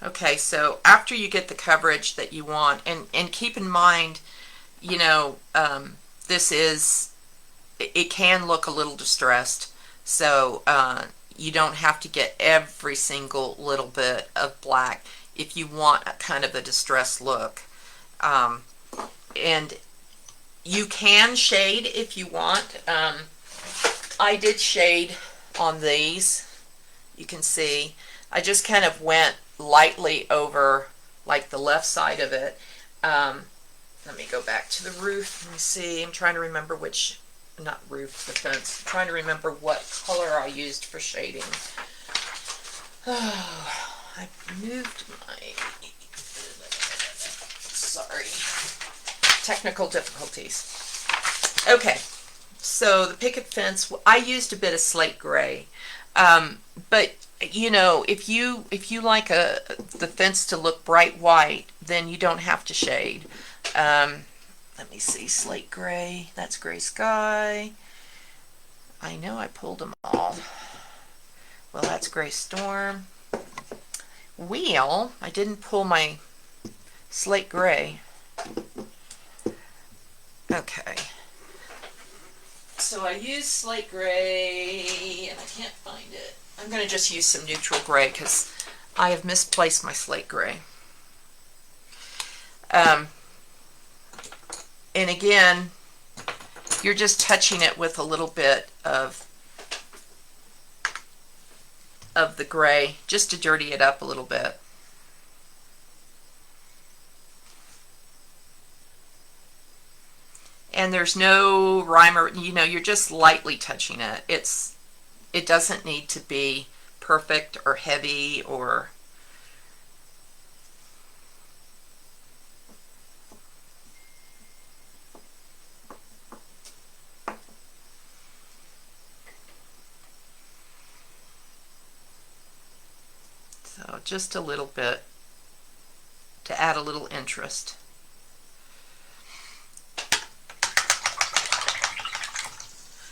Okay, so after you get the coverage that you want, and keep in mind, you know, this is, it can look a little distressed, so you don't have to get every single little bit of black if you want a kind of a distressed look. And you can shade if you want. I did shade on these. You can see I just kind of went lightly over like the left side of it. Let me go back to the roof. Let me see. I'm trying to remember which, not roof, the fence. I'm trying to remember what color I used for shading. Oh, I moved my, sorry, technical difficulties. Okay, so the picket fence, I used a bit of slate gray, but you know, if you like the fence to look bright white, then you don't have to shade. Let me see, slate gray, that's gray sky. I know I pulled them all. Well, that's gray storm. Wheel, I didn't pull my slate gray. Okay. So I used slate gray, and I can't find it. I'm going to just use some neutral gray because I have misplaced my slate gray. And again, you're just touching it with a little bit of the gray just to dirty it up a little bit. And there's no rhyme or, you know, you're just lightly touching it. It doesn't need to be perfect or heavy or so just a little bit to add a little interest.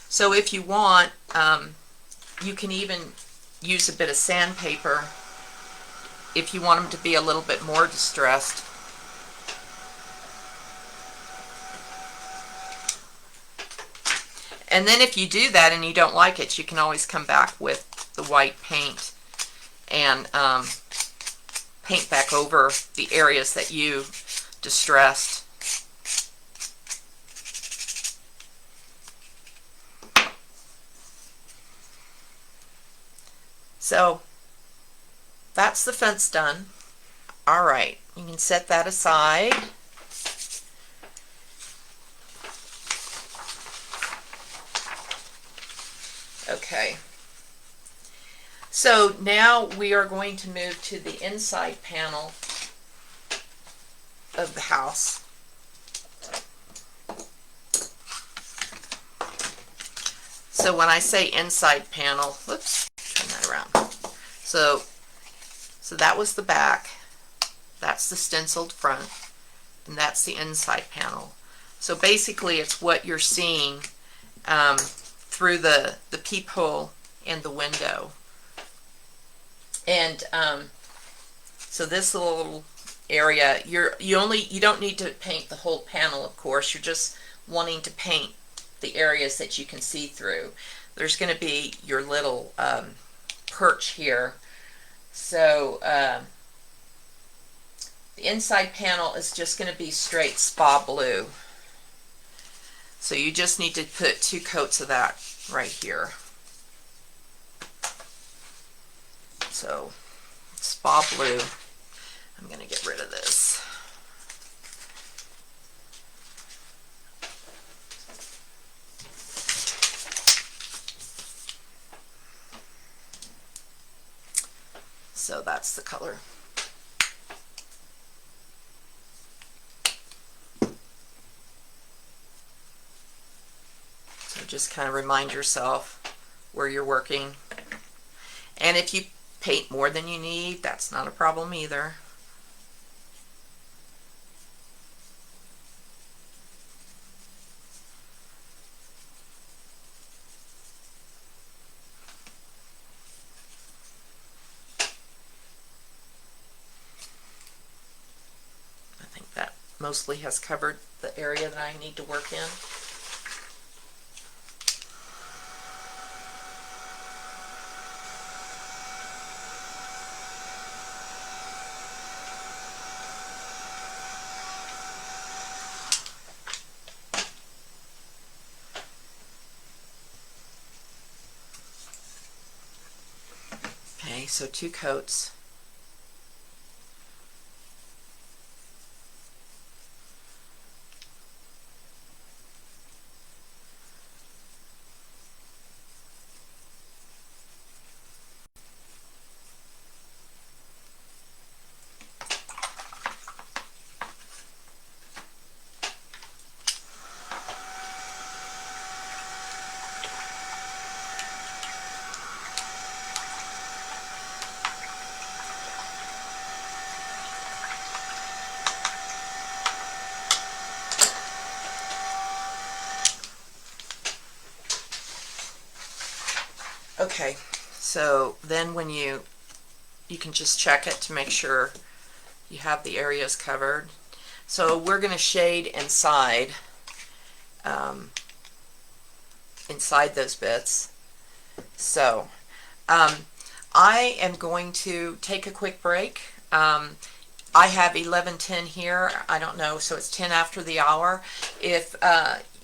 So if you want, you can even use a bit of sandpaper if you want them to be a little bit more distressed. And then if you do that and you don't like it, you can always come back with the white paint and paint back over the areas that you distressed. So that's the fence done. All right, you can set that aside. Okay. So now we are going to move to the inside panel of the house. So when I say inside panel, whoops, turn that around. So that was the back, that's the stenciled front, and that's the inside panel. So basically it's what you're seeing through the peephole and the window. And so this little area, you don't need to paint the whole panel, of course. You're just wanting to paint the areas that you can see through. There's going to be your little perch here. So the inside panel is just going to be straight spa blue. So you just need to put 2 coats of that right here. So spa blue. I'm going to get rid of this. So that's the color. just kind of remind yourself where you're working. And if you paint more than you need, that's not a problem either. I think that mostly has covered the area that I need to work in. Okay, so 2 coats. Okay, so then when you can just check it to make sure you have the areas covered. So we're going to shade inside inside those bits. So I am going to take a quick break. I have 11:10 here. I don't know, so it's 10 after the hour. If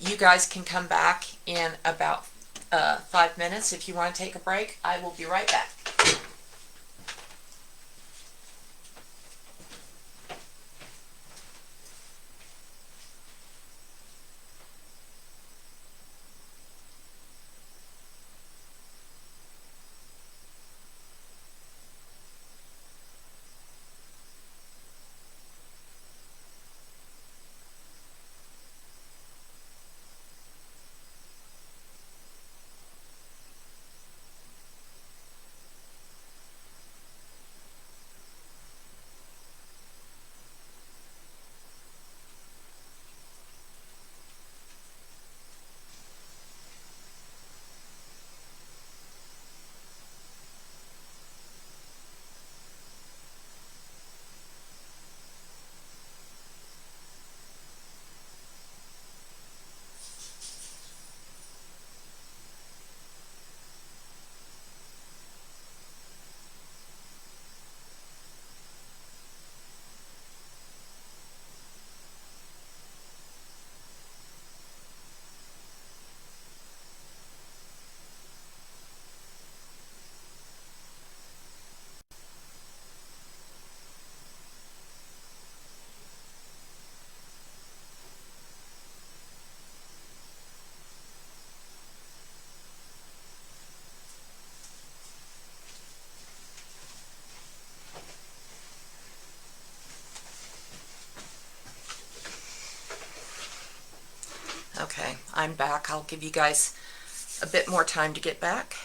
you guys can come back in about 5 minutes if you want to take a break, I will be right back. Okay, I'm back. I'll give you guys a bit more time to get back.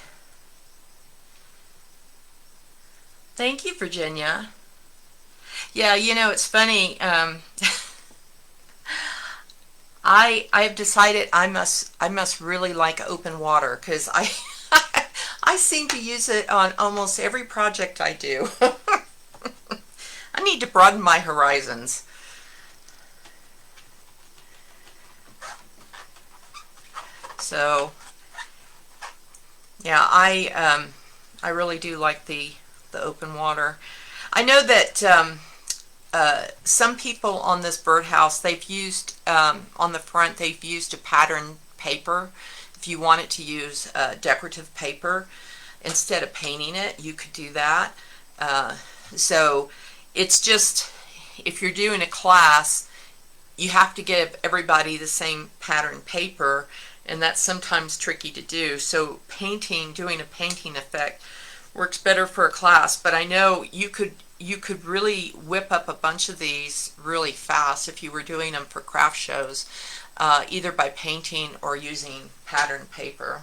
Thank you, Virginia. Yeah, you know, it's funny. I've decided I must really like open water, because I I seem to use it on almost every project I do. I need to broaden my horizons. So yeah, I really do like the open water. I know that some people on this birdhouse, they've used on the front, they've used a pattern paper. If you wanted to use decorative paper instead of painting it, you could do that. So it's just, if you're doing a class, you have to give everybody the same pattern paper, and that's sometimes tricky to do. So painting, doing a painting effect works better for a class, but I know you could really whip up a bunch of these really fast if you were doing them for craft shows. either by painting or using pattern paper.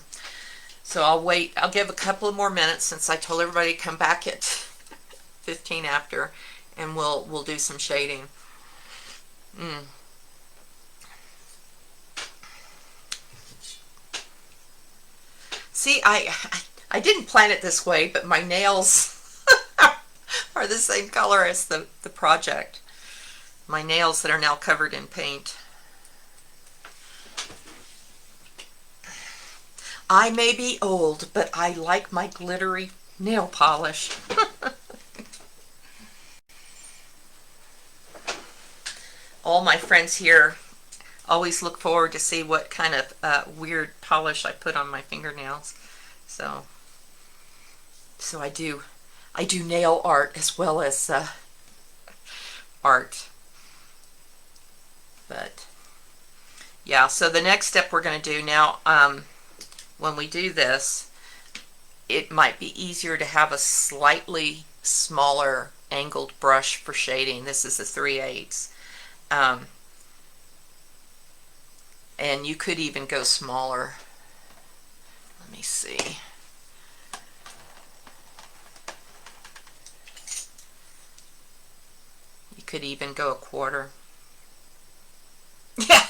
So I'll wait. I'll give a couple of more minutes since I told everybody to come back at 15 after, and we'll do some shading. See, I didn't plan it this way, but my nails are the same color as the project. My nails that are now covered in paint. I may be old, but I like my glittery nail polish. All my friends here always look forward to see what kind of weird polish I put on my fingernails. So I do nail art as well as art. But yeah, so the next step we're going to do now, when we do this, it might be easier to have a slightly smaller angled brush for shading. This is a 3/8. And you could even go smaller. Let me see. You could even go 1/4. Yeah,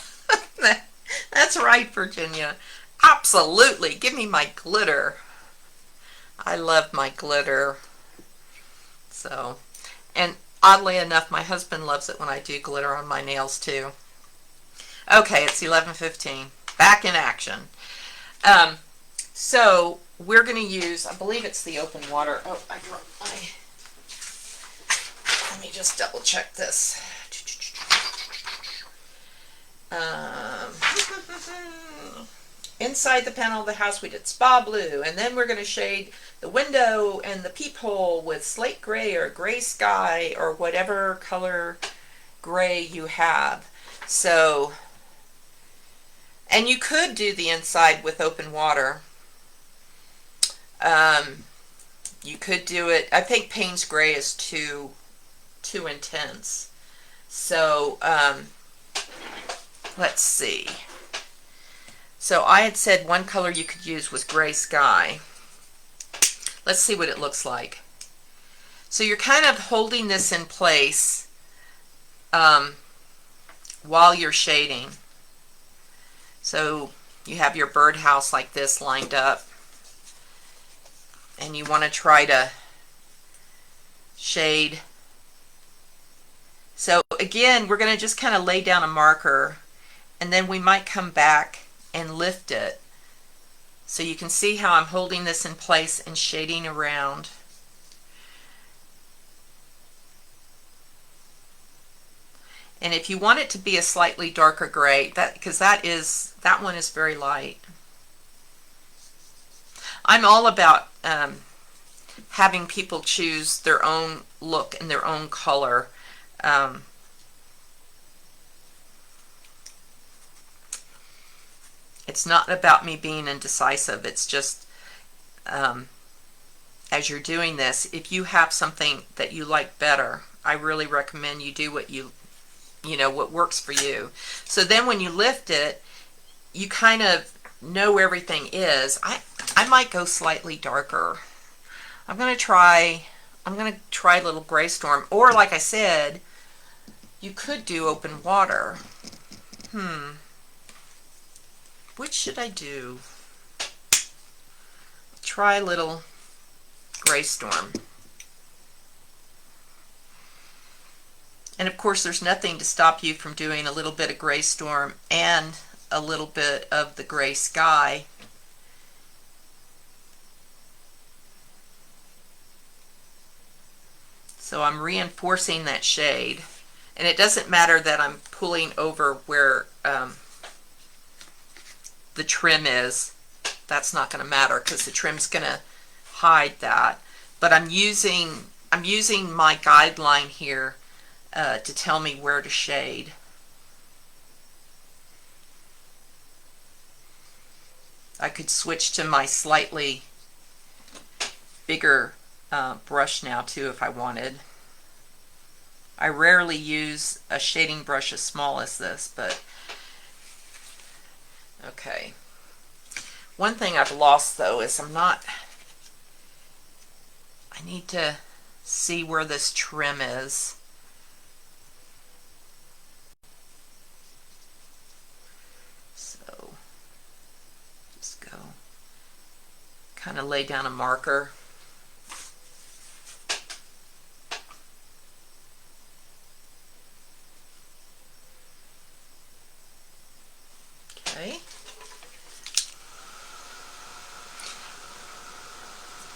that's right, Virginia. Absolutely. Give me my glitter. I love my glitter. So, and oddly enough, my husband loves it when I do glitter on my nails too. Okay, it's 11:15. Back in action. So we're going to use, I believe it's the open water. Oh, I dropped my, let me just double check this. Inside the panel of the house we did spa blue, and then we're going to shade the window and the peephole with slate gray or gray sky or whatever color gray you have. So, and you could do the inside with open water. You could do it, I think Payne's gray is too intense. So, let's see. So I had said one color you could use was gray sky. Let's see what it looks like. So you're kind of holding this in place while you're shading. So you have your birdhouse like this lined up, and you want to try to shade. So again, we're going to just kind of lay down a marker, and then we might come back and lift it. So you can see how I'm holding this in place and shading around. And if you want it to be a slightly darker gray, because that one is very light. I'm all about having people choose their own look and their own color. It's not about me being indecisive. It's just, as you're doing this, if you have something that you like better, I really recommend you do what you know, what works for you. So then when you lift it, you kind of know everything is. I might go slightly darker. I'm going to try a little gray storm, or like I said, you could do open water. Which should I do? Try a little gray storm. And of course, there's nothing to stop you from doing a little bit of gray storm and a little bit of the gray sky. So I'm reinforcing that shade. And it doesn't matter that I'm pulling over where the trim is. That's not going to matter because the trim's going to hide that. But I'm using my guideline here to tell me where to shade. I could switch to my slightly bigger brush now too if I wanted. I rarely use a shading brush as small as this, but Okay. One thing I've lost though is I need to see where this trim is. So just go kind of lay down a marker. Okay.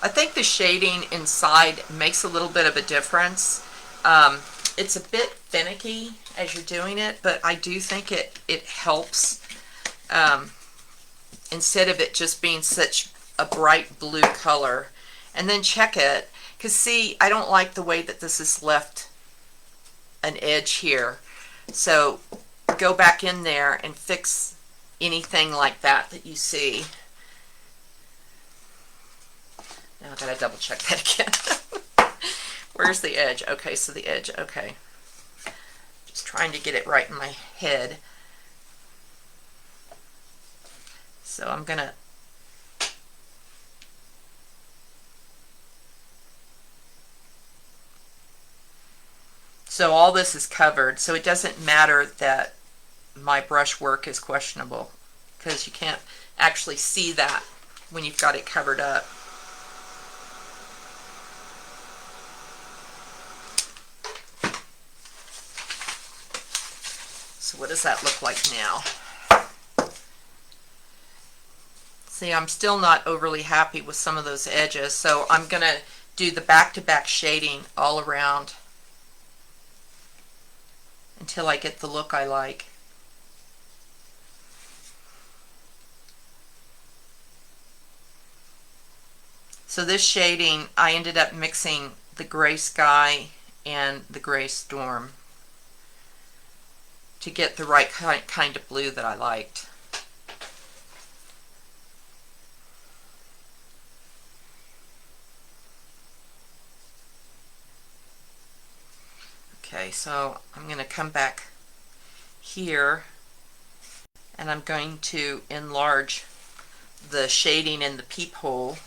I think the shading inside makes a little bit of a difference. It's a bit finicky as you're doing it, but I do think it helps, instead of it just being such a bright blue color. And then check it, because see, I don't like the way that this is left an edge here. So go back in there and fix anything like that that you see. Now I gotta double check that again. Where's the edge? Okay, so the edge, okay. Just trying to get it right in my head. So I'm gonna so all this is covered, so it doesn't matter that my brush work is questionable, because you can't actually see that when you've got it covered up. So what does that look like now? See, I'm still not overly happy with some of those edges, so I'm going to do the back-to-back shading all around until I get the look I like. So this shading, I ended up mixing the gray sky and the gray storm to get the right kind of blue that I liked. Okay, so I'm going to come back here and I'm going to enlarge the shading in the peephole.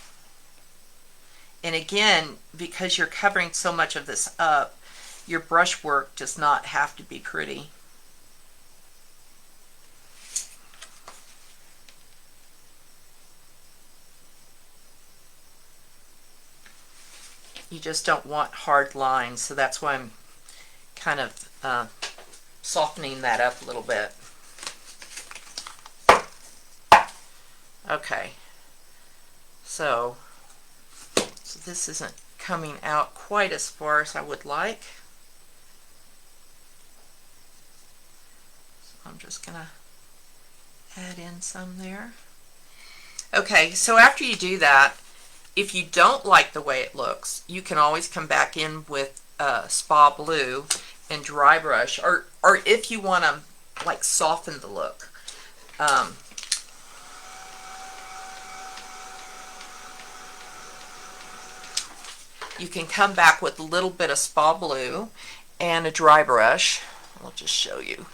And again, because you're covering so much of this up, your brush work does not have to be pretty. You just don't want hard lines, so that's why I'm kind of softening that up a little bit. Okay, so this isn't coming out quite as far as I would like. So I'm just gonna add in some there. Okay, so after you do that, if you don't like the way it looks, you can always come back in with Spa Blue and dry brush, or if you want to like soften the look. You can come back with a little bit of Spa Blue and a dry brush. I'll just show you.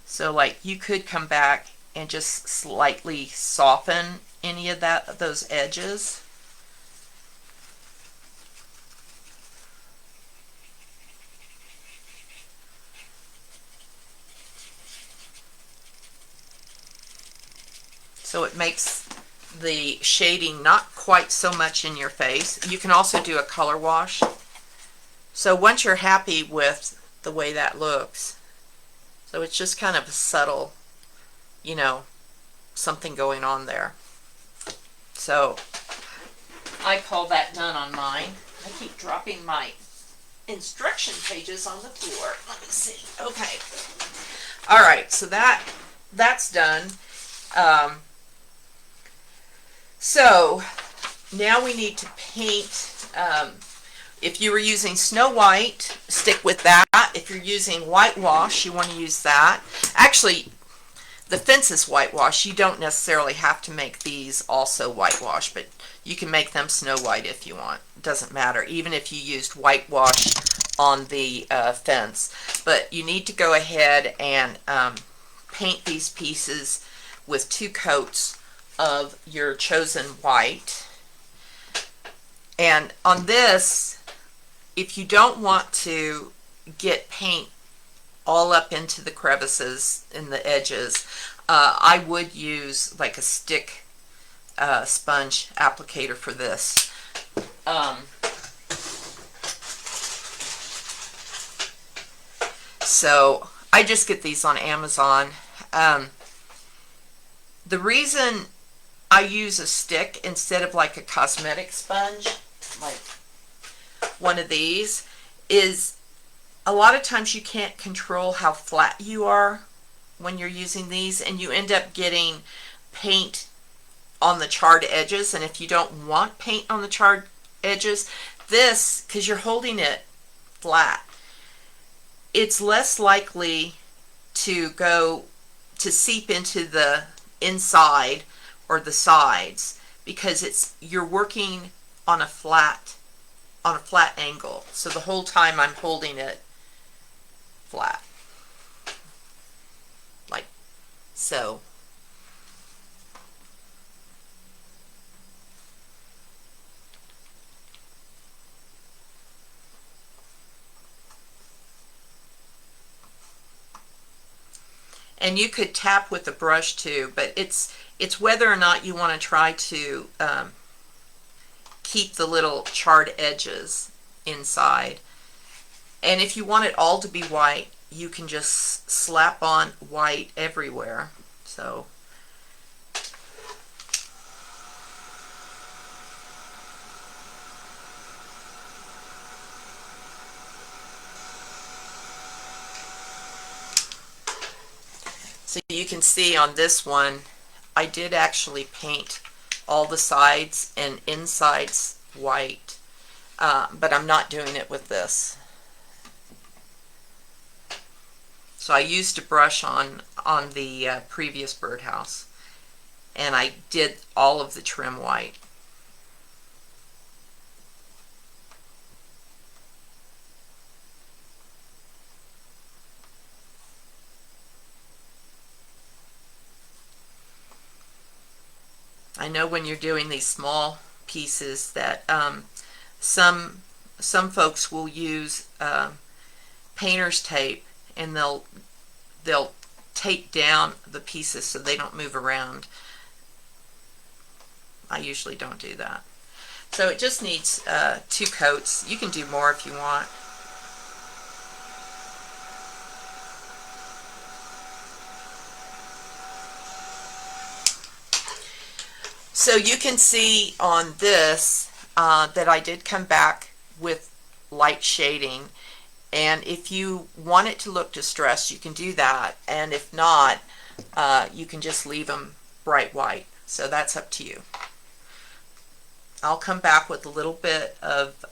So like you could come back and just slightly soften any of those edges. So it makes the shading not quite so much in your face. You can also do a color wash. So once you're happy with the way that looks, so it's just kind of a subtle, you know, something going on there. So I call that done on mine. I keep dropping my instruction pages on the floor. Let me see. Okay. All right, so that's done. So now we need to paint. If you were using Snow White, stick with that. If you're using whitewash, you want to use that. Actually, the fence is whitewash. You don't necessarily have to make these also whitewash, but you can make them snow white if you want. It doesn't matter, even if you used whitewash on the fence. But you need to go ahead and paint these pieces with 2 coats of your chosen white. And on this, if you don't want to get paint all up into the crevices in the edges, I would use like a stick sponge applicator for this. So I just get these on Amazon. The reason I use a stick instead of like a cosmetic sponge, like one of these, is a lot of times you can't control how flat you are when you're using these, and you end up getting paint on the charred edges. And if you don't want paint on the charred edges, this, because you're holding it flat, it's less likely to seep into the inside or the sides, because you're working on a flat angle. So the whole time I'm holding it flat, like so. And you could tap with a brush too, but it's whether or not you want to try to keep the little charred edges inside. And if you want it all to be white, you can just slap on white everywhere. So you can see on this one, I did actually paint all the sides and insides white, but I'm not doing it with this. So I used a brush on the previous birdhouse, and I did all of the trim white. I know when you're doing these small pieces that some folks will use painter's tape, and they'll tape down the pieces so they don't move around. I usually don't do that. So it just needs 2 coats. You can do more if you want. So you can see on this that I did come back with light shading, and if you want it to look distressed, you can do that, and if not, you can just leave them bright white. So that's up to you. I'll come back with a little bit of,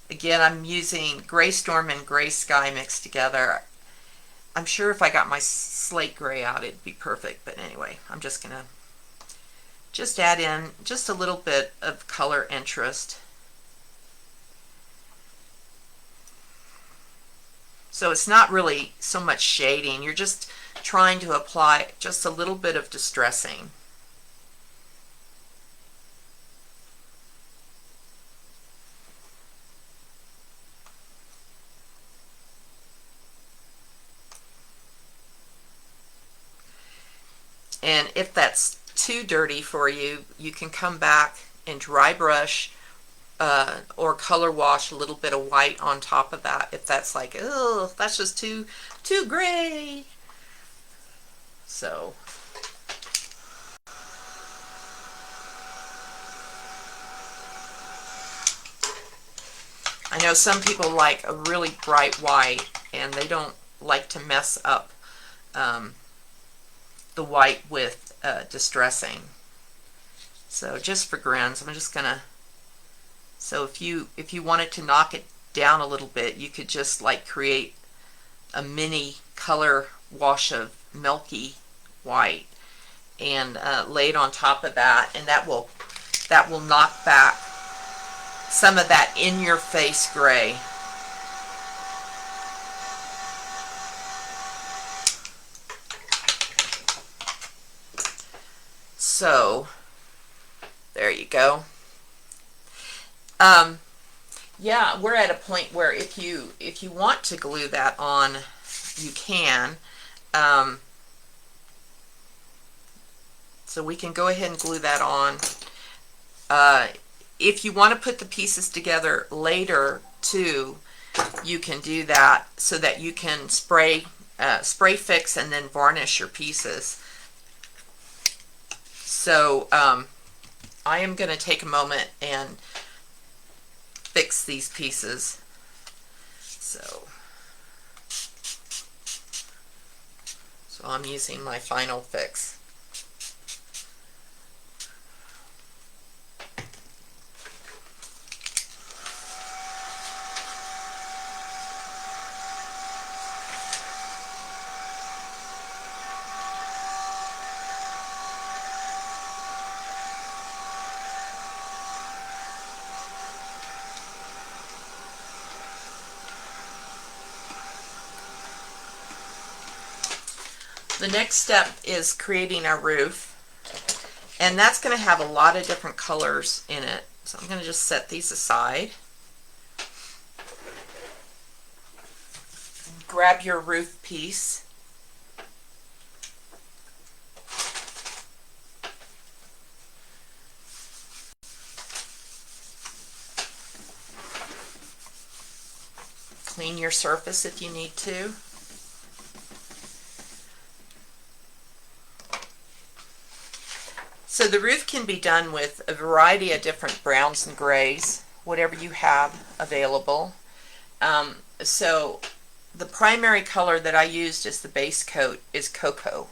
again, I'm using Gray Storm and Gray Sky mixed together. I'm sure if I got my slate gray out, it'd be perfect, but anyway, I'm just going to add in just a little bit of color interest. So it's not really so much shading, you're just trying to apply just a little bit of distressing. And if that's too dirty for you, you can come back and dry brush or color wash a little bit of white on top of that if that's like, oh, that's just too gray. So I know some people like a really bright white, and they don't like to mess up the white with distressing. So just for grins, I'm just gonna, so if you wanted to knock it down a little bit, you could just like create a mini color wash of milky white and lay it on top of that, and that will knock back some of that in your face gray. So there you go. Yeah, we're at a point where if you want to glue that on, you can. So we can go ahead and glue that on. If you want to put the pieces together later too, you can do that so that you can spray fix and then varnish your pieces. So I am going to take a moment and fix these pieces. So I'm using my final fix. The next step is creating our roof, and that's going to have a lot of different colors in it. So I'm going to just set these aside. Grab your roof piece. Clean your surface if you need to. So the roof can be done with a variety of different browns and grays, whatever you have available. So the primary color that I used as the base coat is cocoa.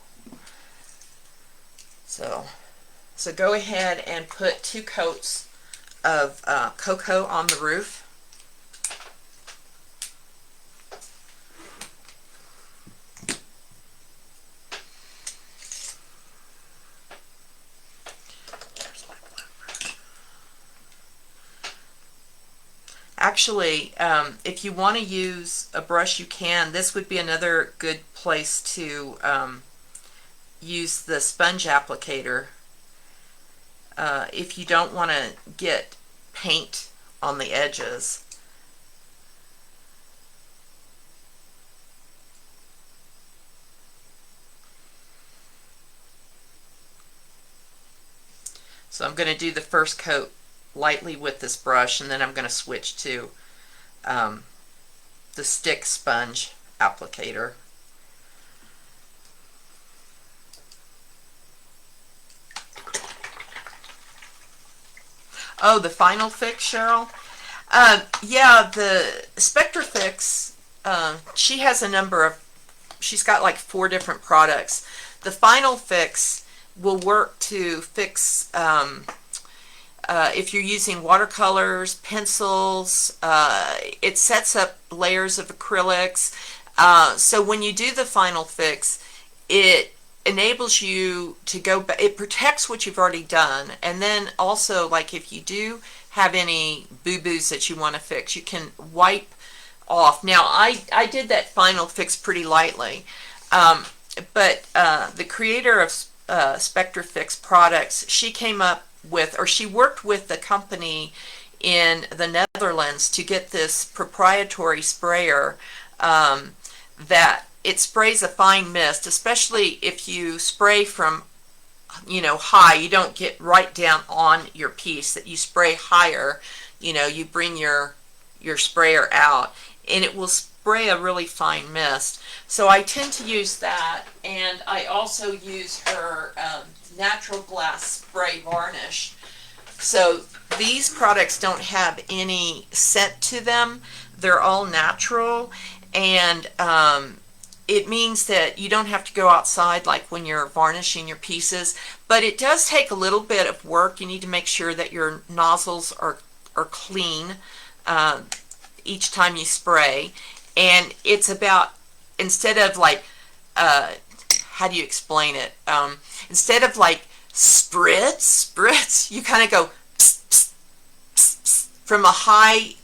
So go ahead and put 2 coats of cocoa on the roof. Actually, if you want to use a brush, you can. This would be another good place to use the sponge applicator if you don't want to get paint on the edges. So I'm going to do the first coat lightly with this brush, and then I'm going to switch to the stick sponge applicator. Oh, the final fix, Cheryl? Yeah, the Spectre Fix, she has a number of, she's got like 4 different products. The final fix will work to fix if you're using watercolors, pencils. It sets up layers of acrylics. So when you do the final fix, it enables you to go back. It protects what you've already done. And then also, like, if you do have any boo-boos that you want to fix, you can wipe off. Now, I did that final fix pretty lightly. But the creator of Spectre Fix products, she came up with, or she worked with the company in the Netherlands to get this proprietary sprayer that it sprays a fine mist, especially if you spray from, high. You don't get right down on your piece, that you spray higher. You bring your sprayer out, and it will spray a really fine mist. So I tend to use that, and I also use her natural glass spray varnish. So these products don't have any scent to them. They're all natural, and it means that you don't have to go outside like when you're varnishing your pieces, but it does take a little bit of work. You need to make sure that your nozzles are clean each time you spray, and it's about, instead of like how do you explain it? Instead of like spritz, you kind of go pss, pss, pss, pss, from a high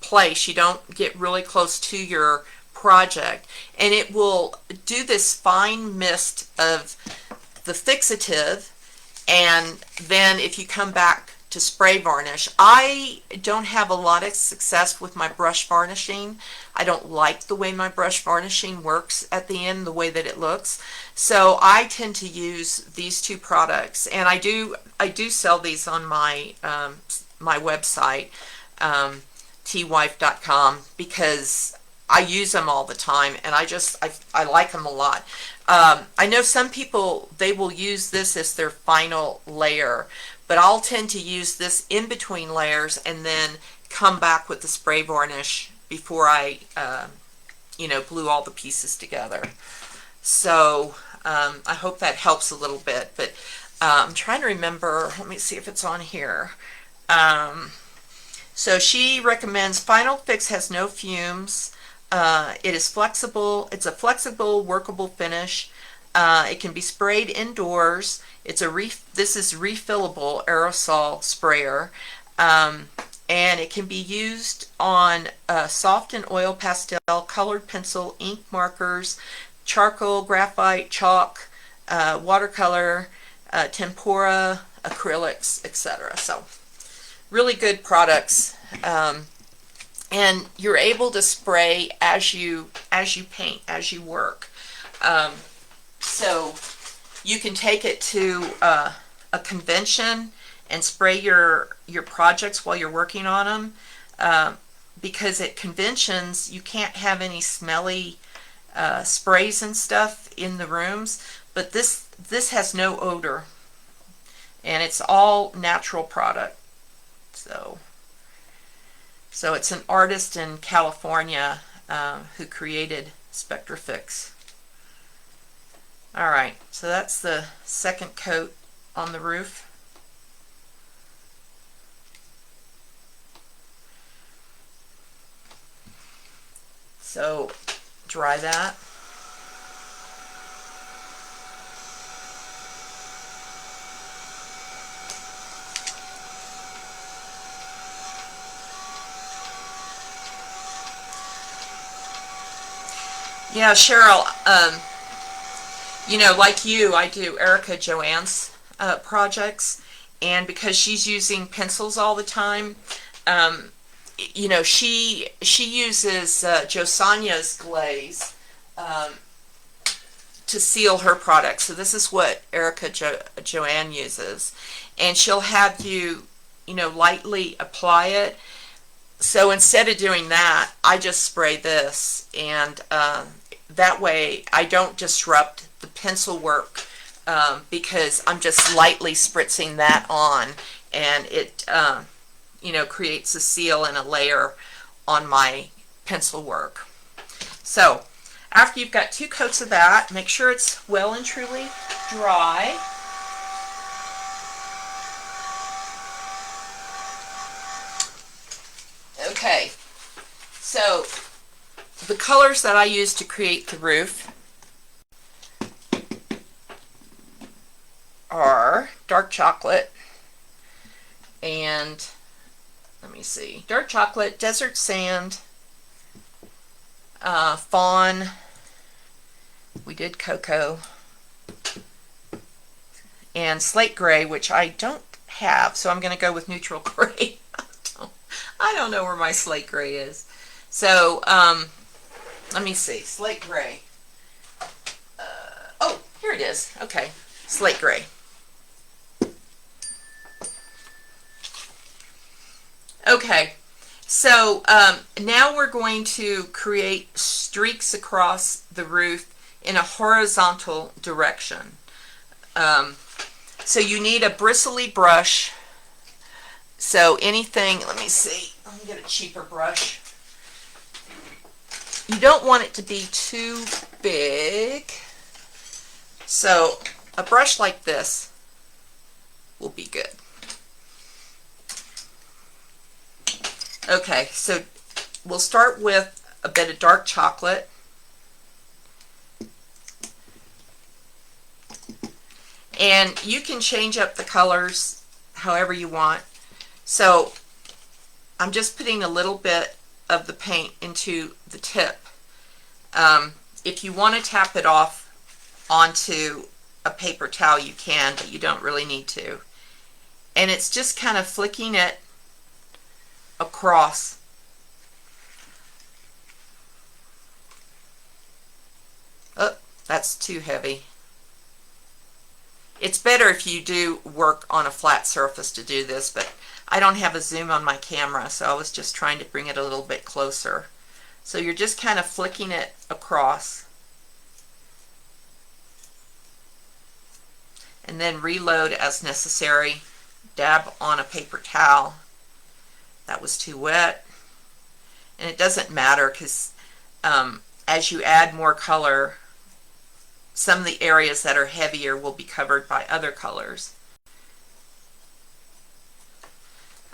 place. You don't get really close to your project, and it will do this fine mist of the fixative. And then if you come back to spray varnish, I don't have a lot of success with my brush varnishing. I don't like the way my brush varnishing works at the end, the way that it looks. So I tend to use these two products, and I do sell these on my my website, twife.com, because I use them all the time, and I like them a lot. I know some people, they will use this as their final layer, but I'll tend to use this in between layers and then come back with the spray varnish before I, glue all the pieces together. So I hope that helps a little bit, but I'm trying to remember, let me see if it's on here. So she recommends Final Fix has no fumes. It is flexible. It's a flexible, workable finish. It can be sprayed indoors. This is refillable aerosol sprayer, and it can be used on soft and oil pastel, colored pencil, ink markers, charcoal, graphite, chalk, watercolor, tempera, acrylics, etc. So really good products. And you're able to spray as you paint, as you work. So you can take it to a convention and spray your projects while you're working on them, because at conventions you can't have any smelly sprays and stuff in the rooms, but this has no odor, and it's all natural product. So it's an artist in California who created Spectrafix. All right, so that's the second coat on the roof. So dry that. Yeah, Cheryl, like you, I do Erica Joanne's projects, and because she's using pencils all the time, she uses Josania's glaze to seal her products. So this is what Erica Joanne uses, and she'll have you, lightly apply it. So instead of doing that, I just spray this, and that way I don't disrupt the pencil work, because I'm just lightly spritzing that on, and it creates a seal and a layer on my pencil work. So after you've got 2 coats of that, make sure it's well and truly dry. Okay, so the colors that I use to create the roof are dark chocolate and, let me see, dark chocolate, desert sand, fawn, we did cocoa, and slate gray, which I don't have, so I'm going to go with neutral gray. I don't know where my slate gray is. So, let me see. Slate gray. Oh, here it is. Okay. Slate gray. Okay. So, now we're going to create streaks across the roof in a horizontal direction. So you need a bristly brush. So anything, let me see, let me get a cheaper brush. You don't want it to be too big. So a brush like this will be good. Okay, so we'll start with a bit of dark chocolate. And you can change up the colors however you want. So I'm just putting a little bit of the paint into the tip. If you want to tap it off onto a paper towel, you can, but you don't really need to. And it's just kind of flicking it across. Oh, that's too heavy. It's better if you do work on a flat surface to do this, but I don't have a zoom on my camera, so I was just trying to bring it a little bit closer. So you're just kind of flicking it across. And then reload as necessary. Dab on a paper towel. That was too wet. And it doesn't matter because as you add more color, some of the areas that are heavier will be covered by other colors.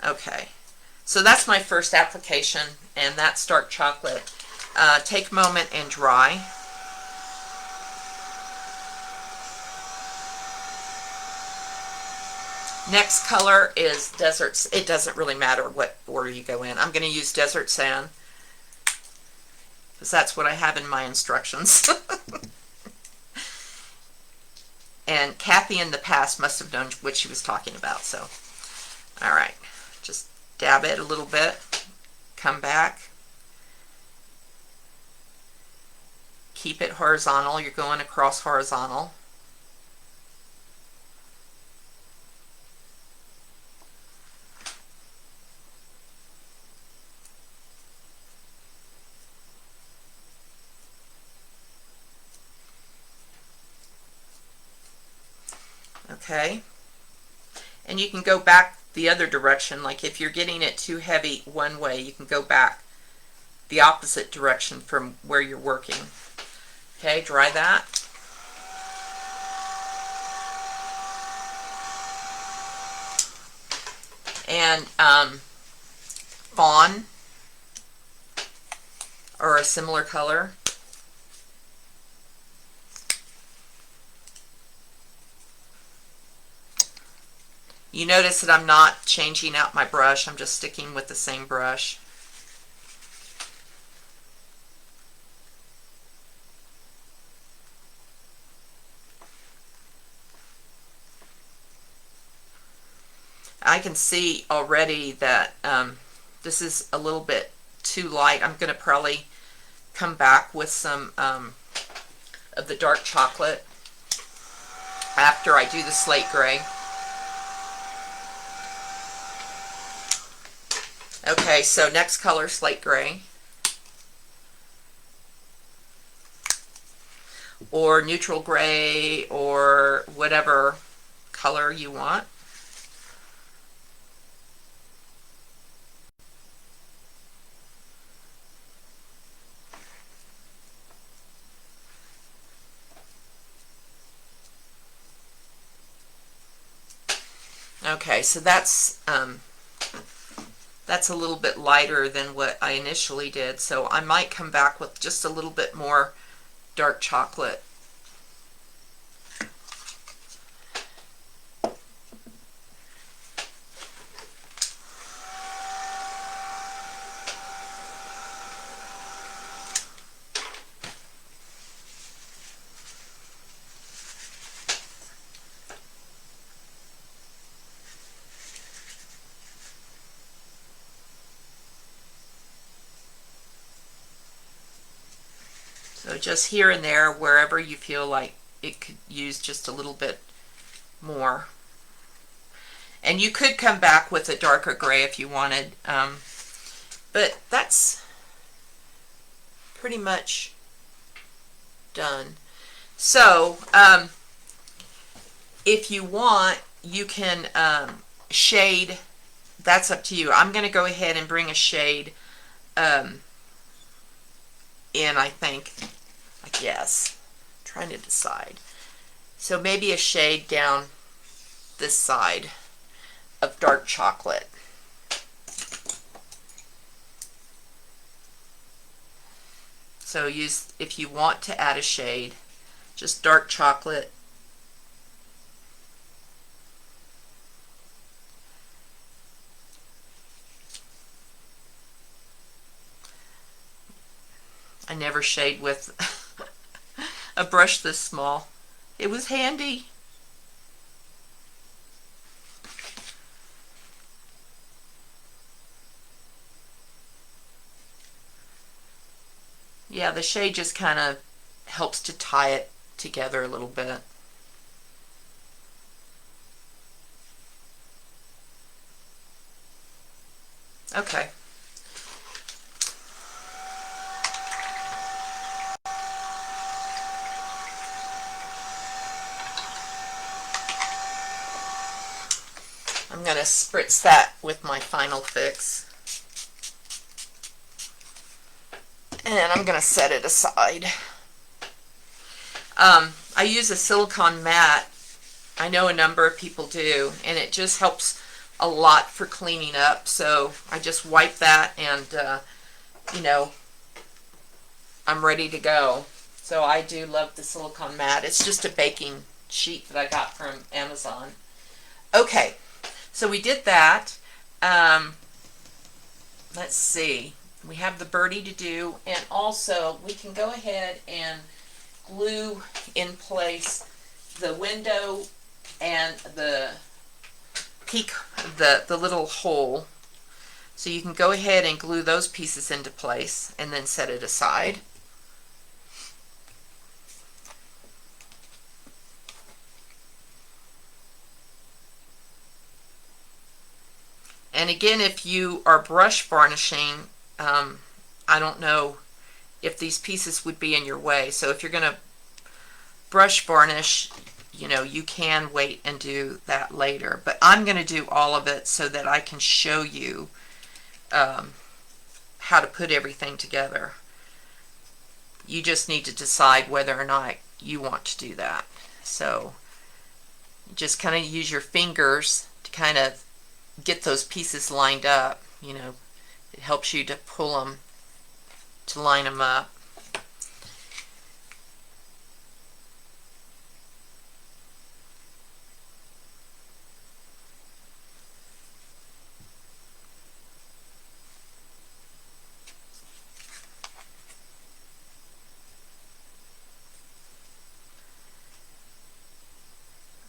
Okay, so that's my first application, and that's dark chocolate. Take a moment and dry. Next color is desert. It doesn't really matter what order you go in. I'm going to use desert sand because that's what I have in my instructions. And Kathy in the past must have known what she was talking about. So, all right, just dab it a little bit, come back, keep it horizontal. You're going across horizontal. Okay, and you can go back the other direction. Like if you're getting it too heavy one way, you can go back the opposite direction from where you're working. Okay, dry that. And fawn or a similar color. You notice that I'm not changing out my brush, I'm just sticking with the same brush. I can see already that this is a little bit too light. I'm going to probably come back with some of the dark chocolate after I do the slate gray. Okay, so next color, slate gray. Or neutral gray, or whatever color you want. Okay, so that's a little bit lighter than what I initially did, so I might come back with just a little bit more dark chocolate. So just here and there, wherever you feel like it could use just a little bit more. And you could come back with a darker gray if you wanted, but that's pretty much done. So if you want, you can shade. That's up to you. I'm going to go ahead and bring a shade in, I think. I guess. I'm trying to decide. So maybe a shade down this side of dark chocolate. So use, if you want to add a shade, just dark chocolate never shade with a brush this small. It was handy. Yeah, the shade just kind of helps to tie it together a little bit. Okay. I'm going to spritz that with my final fix. And I'm going to set it aside. I use a silicone mat. I know a number of people do, and it just helps a lot for cleaning up. So I just wipe that and, you know, I'm ready to go. So I do love the silicone mat. It's just a baking sheet that I got from Amazon. Okay, so we did that. Let's see. We have the birdie to do, and also we can go ahead and glue in place the window and the peak, the little hole. So you can go ahead and glue those pieces into place and then set it aside. And again, if you are brush varnishing, I don't know if these pieces would be in your way. So if you're going to brush varnish, you know, you can wait and do that later. But I'm going to do all of it so that I can show you how to put everything together. You just need to decide whether or not you want to do that. So just kind of use your fingers to kind of get those pieces lined up. You know, it helps you to pull them, to line them up.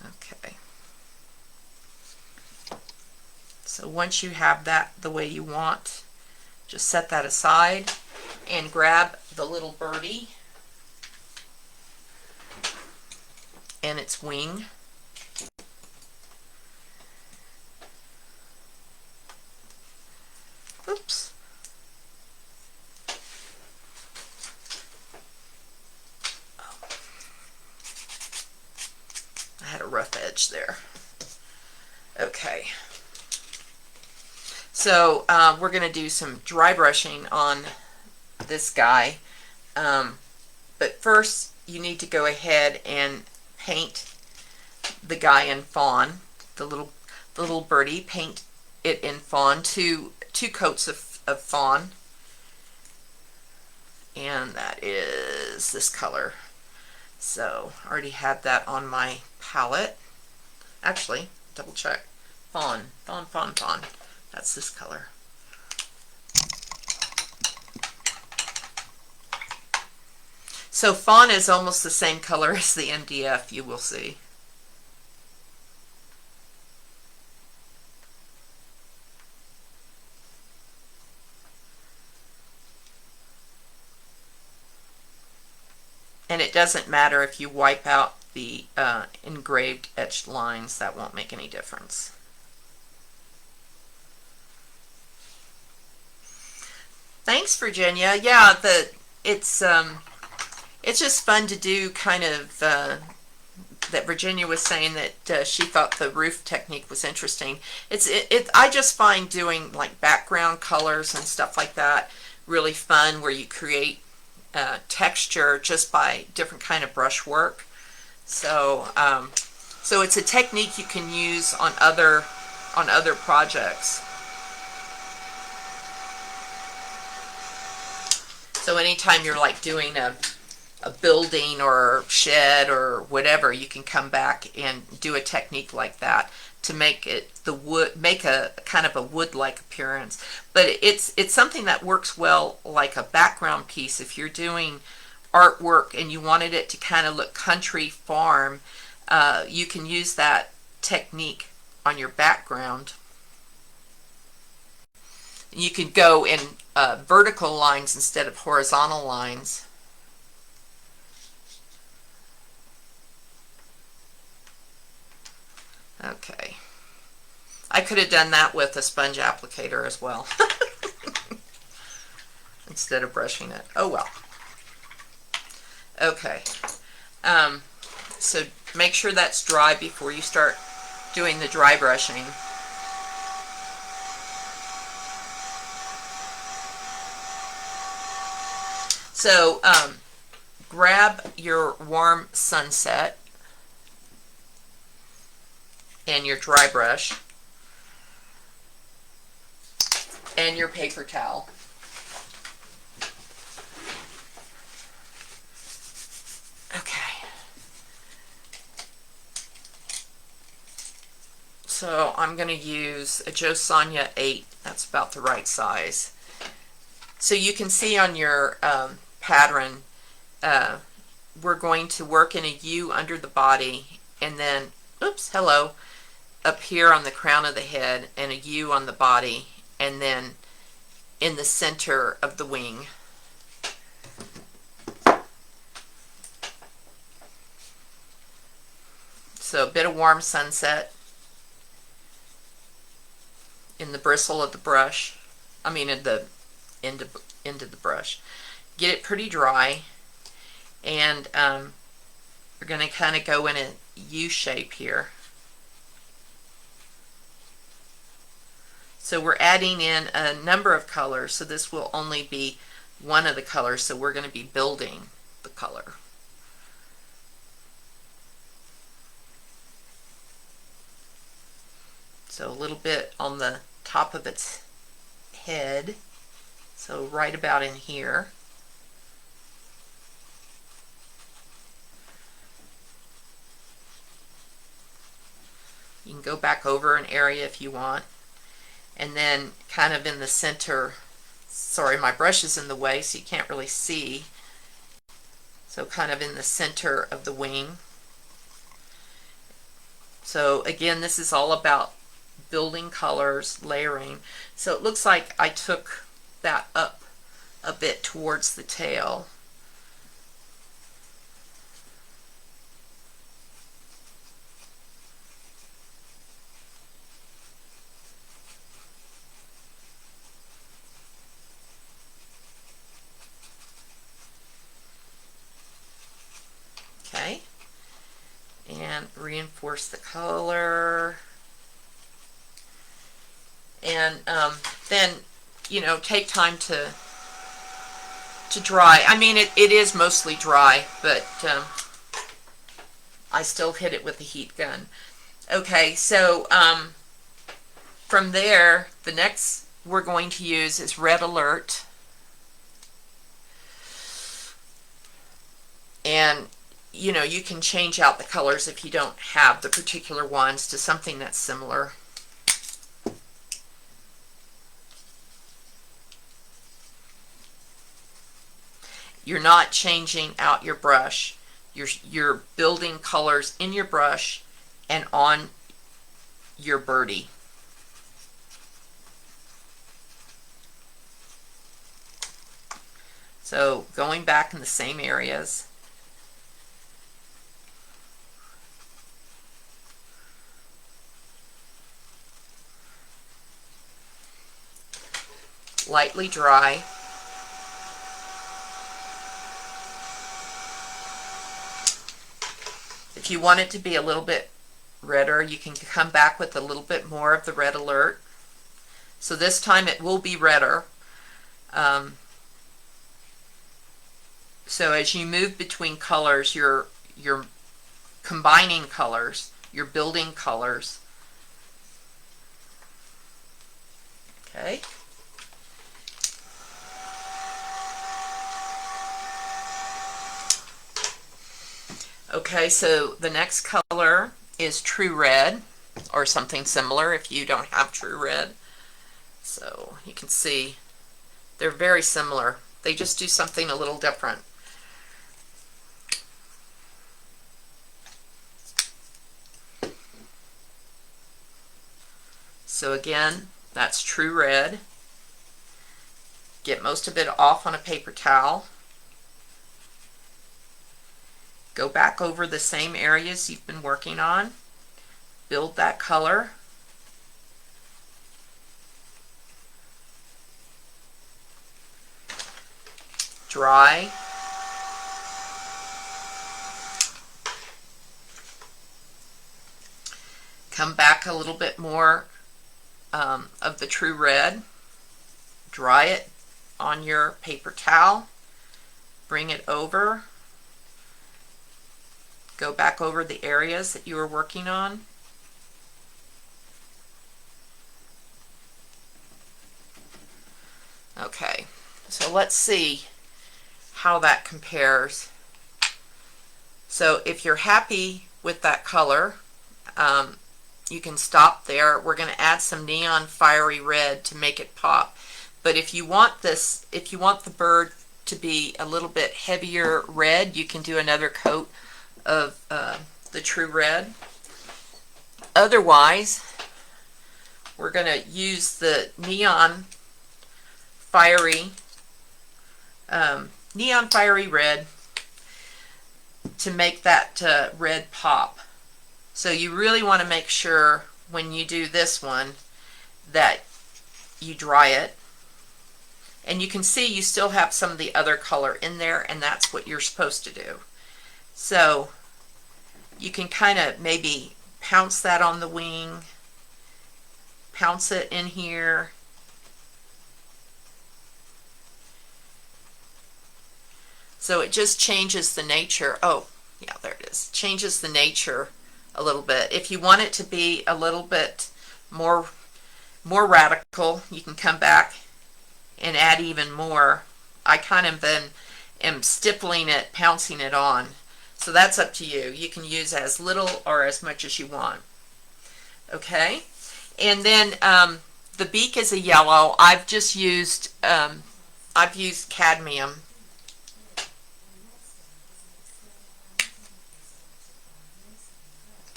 Okay. So once you have that the way you want, just set that aside and grab the little birdie and its wing. Oops. Oh. I had a rough edge there. Okay. So we're going to do some dry brushing on this guy. But first you need to go ahead and paint the guy in fawn, the little birdie. Paint it in fawn, two coats of fawn, and that is this color. So I already had that on my palette. Actually, double check. Fawn. That's this color. So fawn is almost the same color as the MDF, you will see. And it doesn't matter if you wipe out the engraved etched lines, that won't make any difference. Thanks, Virginia. Yeah, it's just fun to do, kind of, that Virginia was saying that she thought the roof technique was interesting. I just find doing like background colors and stuff like that really fun, where you create texture just by different kind of brush work. So so it's a technique you can use on other projects. So anytime you're like doing a a building or shed or whatever, you can come back and do a technique like that to make it make a kind of a wood-like appearance. But it's something that works well like a background piece. If you're doing artwork and you wanted it to kind of look country farm, you can use that technique on your background. You could go in vertical lines instead of horizontal lines. Okay. I could have done that with a sponge applicator as well. Instead of brushing it. Oh well. Okay. So make sure that's dry before you start doing the dry brushing. So grab your warm sunset and your dry brush and your paper towel. Okay. So I'm going to use a Jo Sonja 8. That's about the right size. So you can see on your pattern, we're going to work in a U under the body, and then, oops, hello, up here on the crown of the head, and a U on the body, and then in the center of the wing. So a bit of warm sunset in the bristle of the brush, I mean in the end of the brush. Get it pretty dry, and we're going to kind of go in a U shape here. So we're adding in a number of colors, so this will only be one of the colors, so we're going to be building the color. So a little bit on the top of its head, so right about in here. You can go back over an area if you want. And then kind of in the center, sorry, my brush is in the way so you can't really see. So kind of in the center of the wing. So again, this is all about building colors, layering. So it looks like I took that up a bit towards the tail. Okay, and reinforce the color, and then, you know, take time to dry. I mean, it is mostly dry, but I still hit it with the heat gun. Okay, so from there, the next we're going to use is Red Alert, and you know, you can change out the colors if you don't have the particular ones to something that's similar. You're not changing out your brush. You're building colors in your brush and on your birdie. So going back in the same areas. Lightly dry. If you want it to be a little bit redder, you can come back with a little bit more of the Red Alert. So this time it will be redder. So as you move between colors, you're combining colors, you're building colors. Okay. Okay, so the next color is True Red, or something similar if you don't have True Red. So you can see they're very similar. They just do something a little different. So again, that's True Red. Get most of it off on a paper towel. Go back over the same areas you've been working on. Build that color. Dry. Come back a little bit more of the True Red. Dry it on your paper towel. Bring it over. Go back over the areas that you were working on. Okay, so let's see how that compares. So if you're happy with that color, you can stop there. We're going to add some neon fiery red to make it pop. But if you want this, if you want the bird to be a little bit heavier red, you can do another coat of the True Red. Otherwise, we're going to use the neon fiery red to make that red pop. So you really want to make sure when you do this one that you dry it. And you can see you still have some of the other color in there, and that's what you're supposed to do. So you can kind of maybe pounce that on the wing, pounce it in here. So it just changes the nature. Oh, yeah, there it is. Changes the nature a little bit. If you want it to be a little bit more radical, you can come back and add even more. I kind of then am stippling it, pouncing it on. So that's up to you. You can use as little or as much as you want. Okay, and then the beak is a yellow. I've just used cadmium.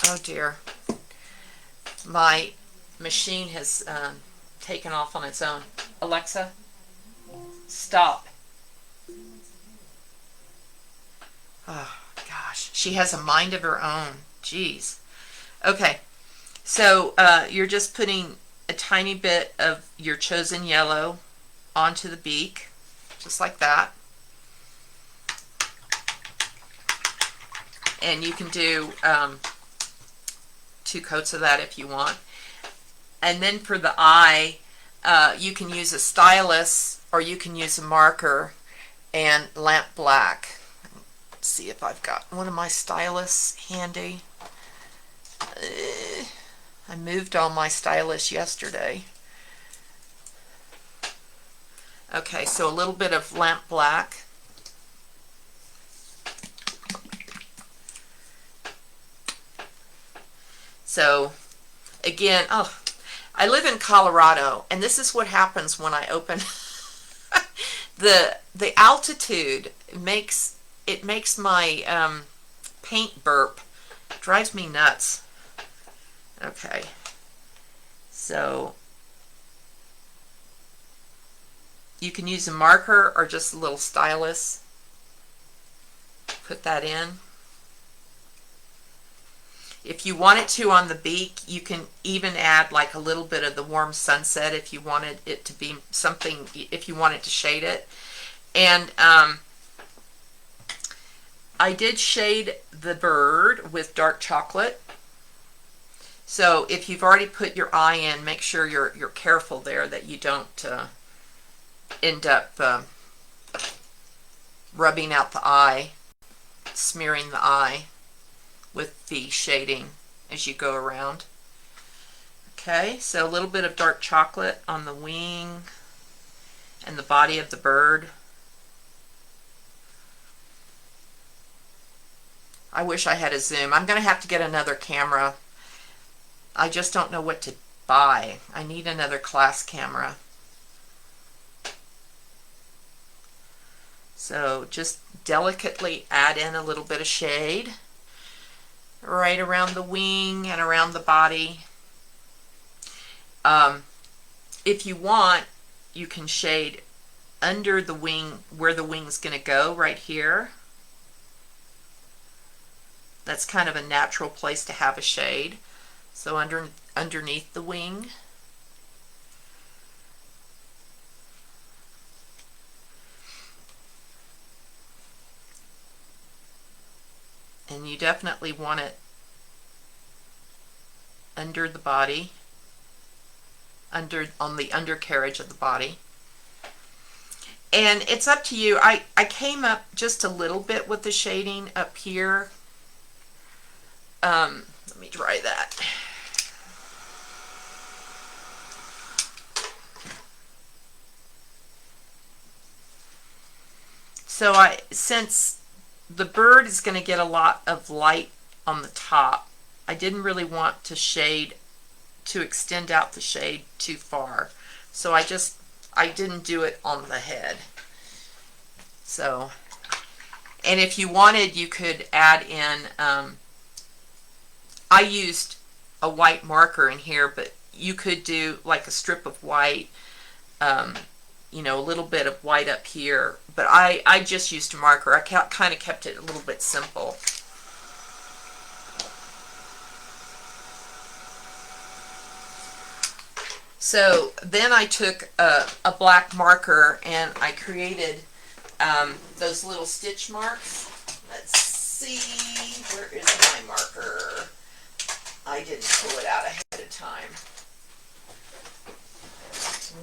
Oh dear, my machine has taken off on its own. Alexa, stop. Oh gosh, she has a mind of her own. Jeez. Okay, so you're just putting a tiny bit of your chosen yellow onto the beak, just like that. And you can do 2 coats of that if you want. And then for the eye, you can use a stylus or you can use a marker and lamp black. Let's see if I've got one of my stylus handy. I moved all my stylus yesterday. Okay, so a little bit of lamp black. So again, oh, I live in Colorado, and this is what happens when I open the altitude makes my paint burp. It drives me nuts. Okay, so you can use a marker or just a little stylus. Put that in. If you wanted to on the beak, you can even add like a little bit of the warm sunset if you wanted it to be something, if you wanted to shade it. And I did shade the bird with dark chocolate. So if you've already put your eye in, make sure you're careful there that you don't end up rubbing out the eye, smearing the eye with the shading as you go around. Okay, so a little bit of dark chocolate on the wing and the body of the bird. I wish I had a zoom. I'm going to have to get another camera. I just don't know what to buy. I need another class camera. So just delicately add in a little bit of shade right around the wing and around the body. If you want, you can shade under the wing where the wing's going to go, right here. That's kind of a natural place to have a shade. So underneath the wing. And you definitely want it under the body, on the undercarriage of the body. And it's up to you. I came up just a little bit with the shading up here. Let me dry that. So since the bird is going to get a lot of light on the top, I didn't really want to extend out the shade too far. So I didn't do it on the head. So, and if you wanted, you could add in, I used a white marker in here, but you could do like a strip of white, you know, a little bit of white up here. But I just used a marker. I kind of kept it a little bit simple. So then I took a black marker and I created those little stitch marks. Let's see, where is my marker? I didn't pull it out ahead of time.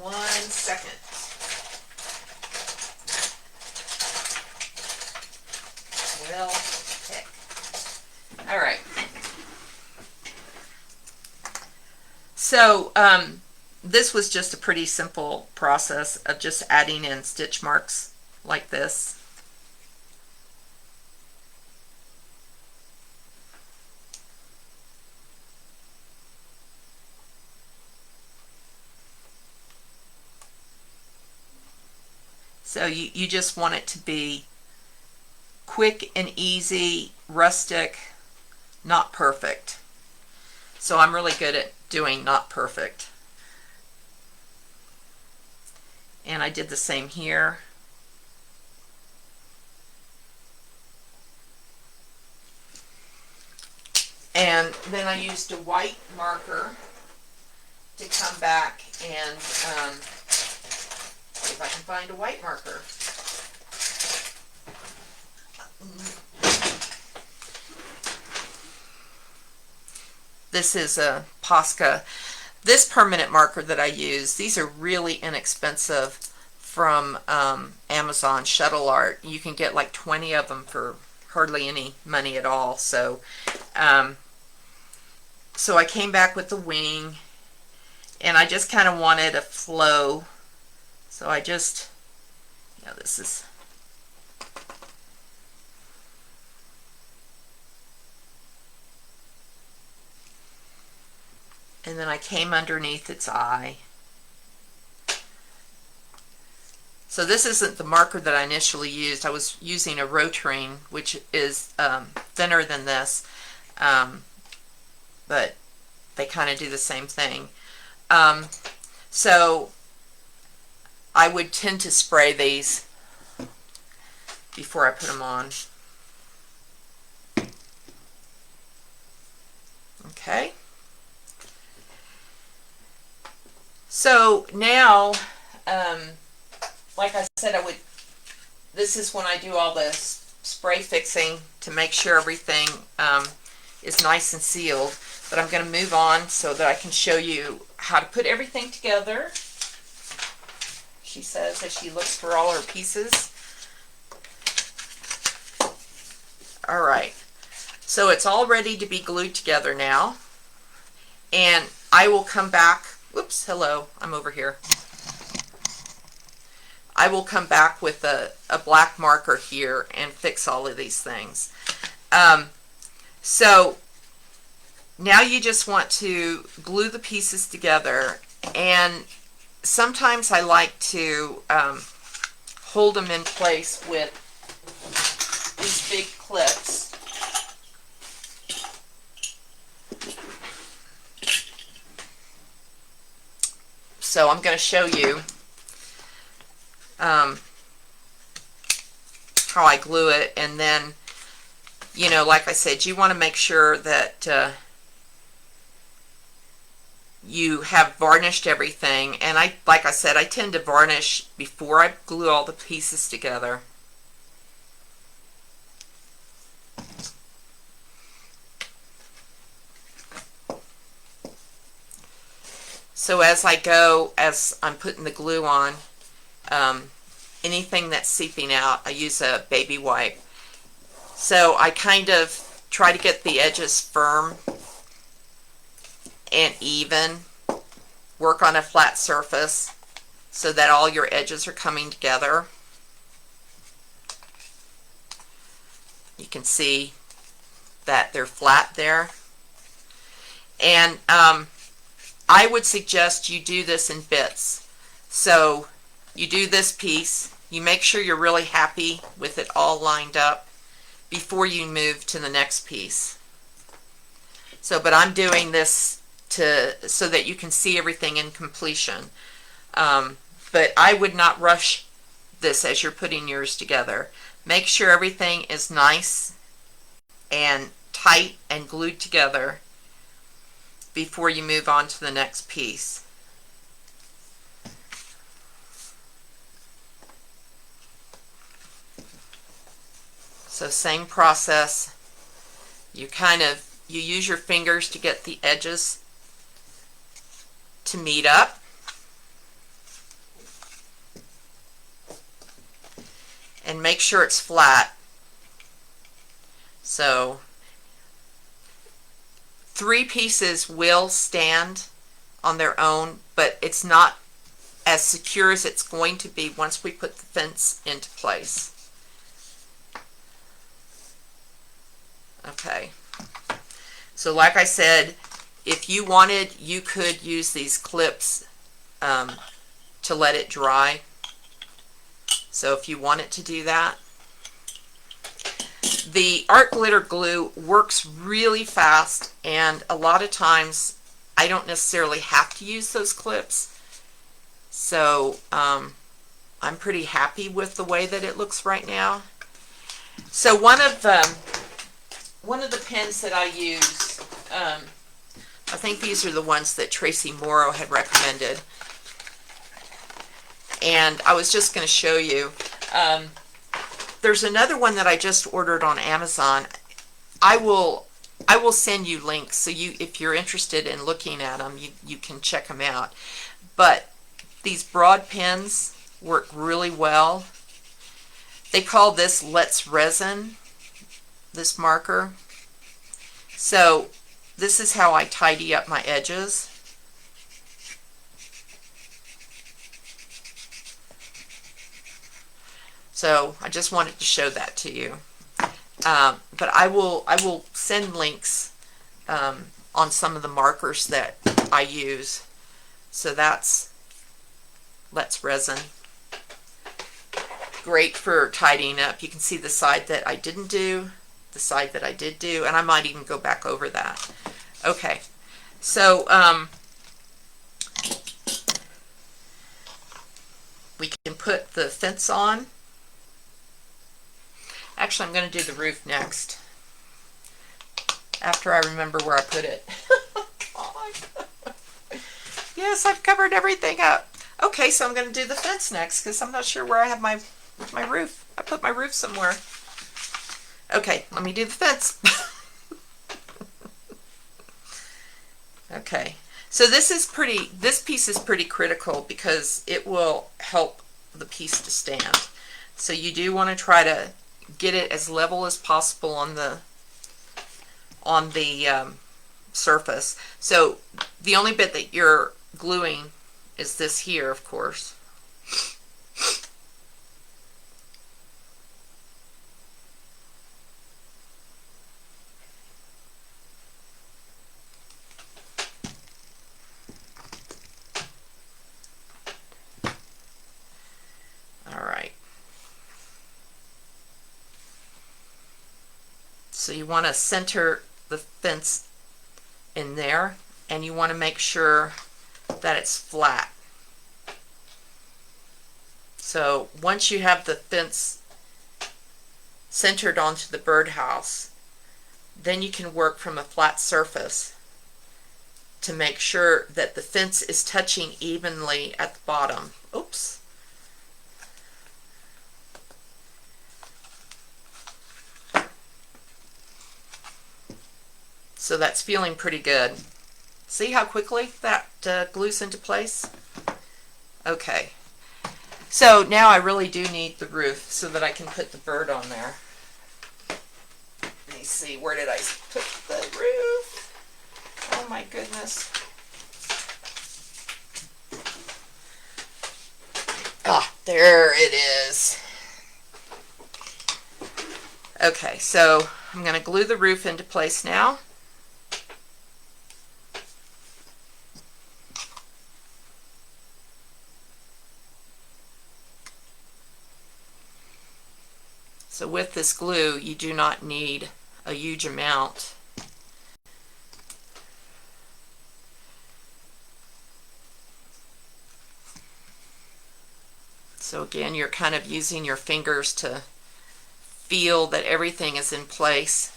1 second. Well, heck. All right. So this was just a pretty simple process of just adding in stitch marks like this. So you just want it to be quick and easy, rustic, not perfect. So I'm really good at doing not perfect. And I did the same here. And then I used a white marker to come back and see if I can find a white marker. This is a Posca. This permanent marker that I use, these are really inexpensive from Amazon Shuttle Art. You can get like 20 of them for hardly any money at all. So, so I came back with the wing, and I just kind of wanted a flow. So I just, you know, this is, and then I came underneath its eye. So this isn't the marker that I initially used. I was using a Rotarine, which is thinner than this, but they kind of do the same thing. So I would tend to spray these before I put them on. Okay. So now, like I said, this is when I do all the spray fixing to make sure everything is nice and sealed. But I'm going to move on so that I can show you how to put everything together. She says as she looks for all her pieces. All right. So it's all ready to be glued together now. And I will come back. Whoops, hello, I'm over here. I will come back with a black marker here and fix all of these things. So now you just want to glue the pieces together, and sometimes I like to hold them in place with these big clips. So I'm going to show you how I glue it, and then, you know, like I said, you want to make sure that you have varnished everything. And like I said, I tend to varnish before I glue all the pieces together. So as I go, as I'm putting the glue on, anything that's seeping out, I use a baby wipe. So I kind of try to get the edges firm and even. Work on a flat surface so that all your edges are coming together. You can see that they're flat there. And I would suggest you do this in bits. So you do this piece, you make sure you're really happy with it all lined up before you move to the next piece. So, but I'm doing this so that you can see everything in completion. But I would not rush this as you're putting yours together. Make sure everything is nice and tight and glued together before you move on to the next piece. So same process. You use your fingers to get the edges to meet up. And make sure it's flat. So 3 pieces will stand on their own, but it's not as secure as it's going to be once we put the fence into place. Okay. So like I said, if you wanted, you could use these clips to let it dry. So if you wanted to do that. The art glitter glue works really fast, and a lot of times I don't necessarily have to use those clips. So I'm pretty happy with the way that it looks right now. So one of the pens that I use, I think these are the ones that Tracy Morrow had recommended, and I was just going to show you. There's another one that I just ordered on Amazon. I will send you links, so if you're interested in looking at them, you can check them out. But these broad pens work really well. They call this Let's Resin, this marker. So this is how I tidy up my edges. So I just wanted to show that to you. But I will send links on some of the markers that I use. So that's Let's Resin. Great for tidying up. You can see the side that I didn't do, the side that I did do, and I might even go back over that. Okay, so we can put the fence on. Actually, I'm going to do the roof next, after I remember where I put it. God. Yes, I've covered everything up. Okay, so I'm going to do the fence next, because I'm not sure where I have my roof. I put my roof somewhere. Okay, let me do the fence. Okay, so this piece is pretty critical because it will help the piece to stand. So you do want to try to get it as level as possible on the surface. So the only bit that you're gluing is this here, of course. So you want to center the fence in there, and you want to make sure that it's flat. So once you have the fence centered onto the birdhouse, then you can work from a flat surface to make sure that the fence is touching evenly at the bottom. Oops. So that's feeling pretty good. See how quickly that glues into place? Okay. So now I really do need the roof so that I can put the bird on there. Let me see, where did I put the roof? Oh my goodness. Ah, there it is. Okay, so I'm going to glue the roof into place now. So with this glue, you do not need a huge amount. So again, you're kind of using your fingers to feel that everything is in place.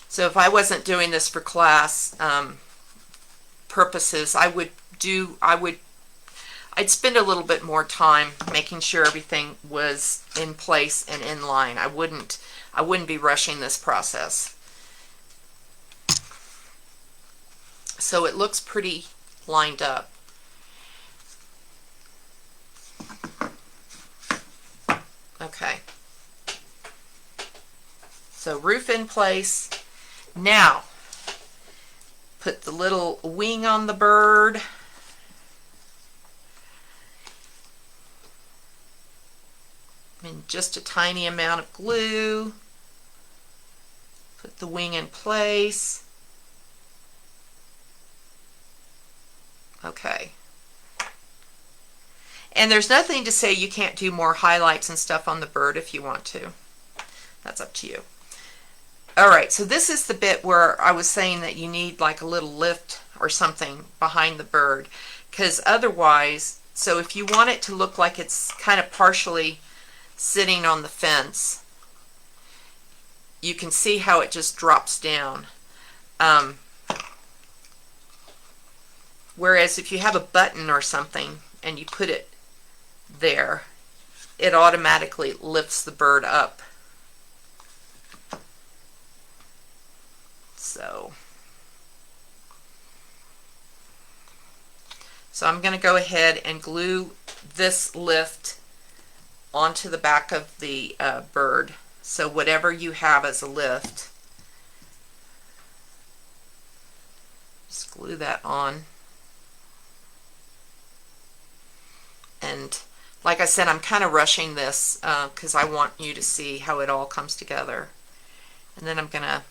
So if I wasn't doing this for class purposes, I'd spend a little bit more time making sure everything was in place and in line. I wouldn't be rushing this process. So it looks pretty lined up. Okay. So roof in place. Now, put the little wing on the bird. And just a tiny amount of glue. Put the wing in place. Okay. And there's nothing to say you can't do more highlights and stuff on the bird if you want to. That's up to you. Alright, so this is the bit where I was saying that you need like a little lift or something behind the bird. Because otherwise, so if you want it to look like it's kind of partially sitting on the fence, you can see how it just drops down. Whereas if you have a button or something and you put it there, it automatically lifts the bird up. So I'm going to go ahead and glue this lift onto the back of the bird. So whatever you have as a lift, just glue that on. And like I said, I'm kind of rushing this because I want you to see how it all comes together. And then I'm going to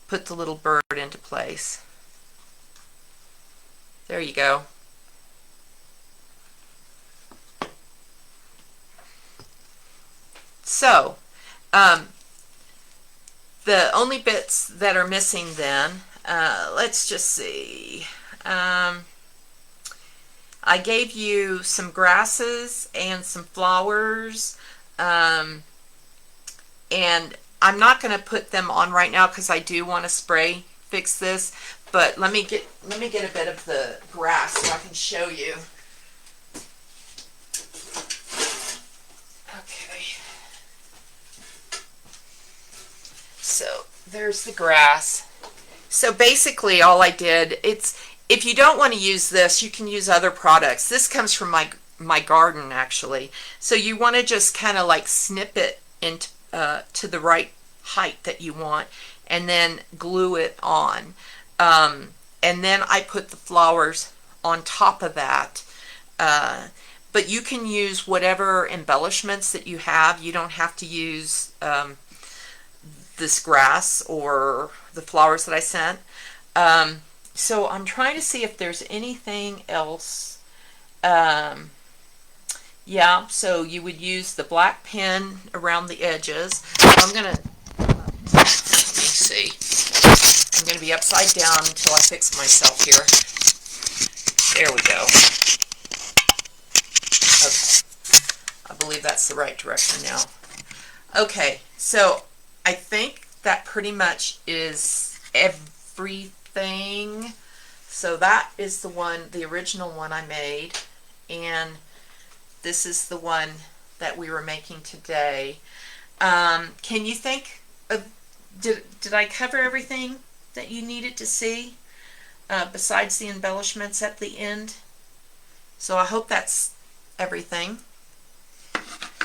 put the little bird into place. There you go. So, the only bits that are missing then, let's just see. I gave you some grasses and some flowers, and I'm not going to put them on right now because I do want to spray fix this. But let me get a bit of the grass so I can show you. Okay. So there's the grass. So basically all I did, if you don't want to use this, you can use other products. This comes from my garden actually. So you want to just kind of like snip it into to the right height that you want, and then glue it on. And then I put the flowers on top of that. But you can use whatever embellishments that you have. You don't have to use this grass or the flowers that I sent. so I'm trying to see if there's anything else. Um, yeah, so you would use the black pen around the edges. So I'm going to, let me see. I'm going to be upside down until I fix myself here. There we go. Okay. I believe that's the right direction now. Okay, so I think that pretty much is everything. So that is the one, the original one I made, and this is the one that we were making today. Can you think of, did I cover everything that you needed to see besides the embellishments at the end? So I hope that's everything.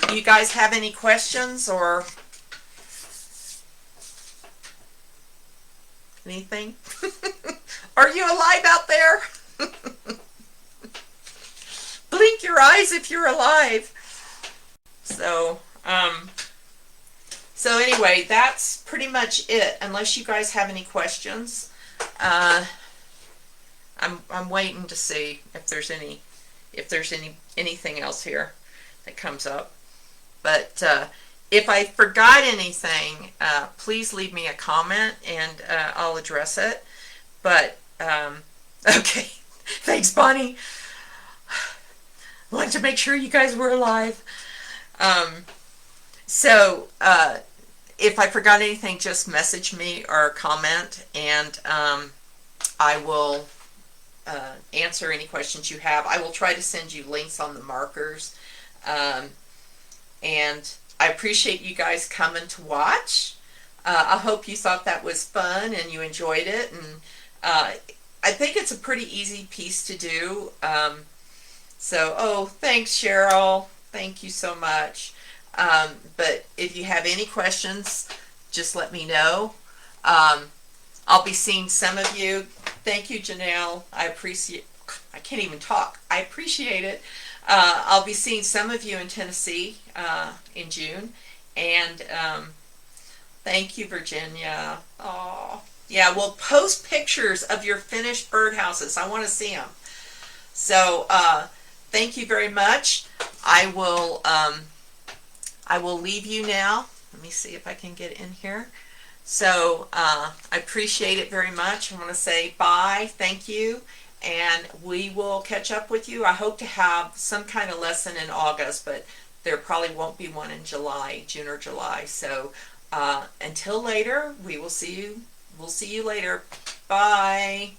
Do you guys have any questions or anything? Are you alive out there? Blink your eyes if you're alive. So, so anyway, that's pretty much it. Unless you guys have any questions, I'm waiting to see if there's anything else here that comes up. But if I forgot anything, please leave me a comment and I'll address it. But okay, thanks, Bonnie. Wanted to make sure you guys were alive. So if I forgot anything, just message me or comment, and I will answer any questions you have. I will try to send you links on the markers. And I appreciate you guys coming to watch. I hope you thought that was fun and you enjoyed it. And I think it's a pretty easy piece to do. So, thanks, Cheryl. Thank you so much. But if you have any questions, just let me know. I'll be seeing some of you. Thank you, Janelle. I can't even talk. I appreciate it. I'll be seeing some of you in Tennessee in June. And thank you, Virginia. Oh, yeah, well, post pictures of your finished birdhouses. I want to see them. So thank you very much. I will leave you now. Let me see if I can get in here. So I appreciate it very much. I want to say bye. Thank you. And we will catch up with you. I hope to have some kind of lesson in August, but there probably won't be one in July, June or July. So until later, we will see you. We'll see you later. Bye.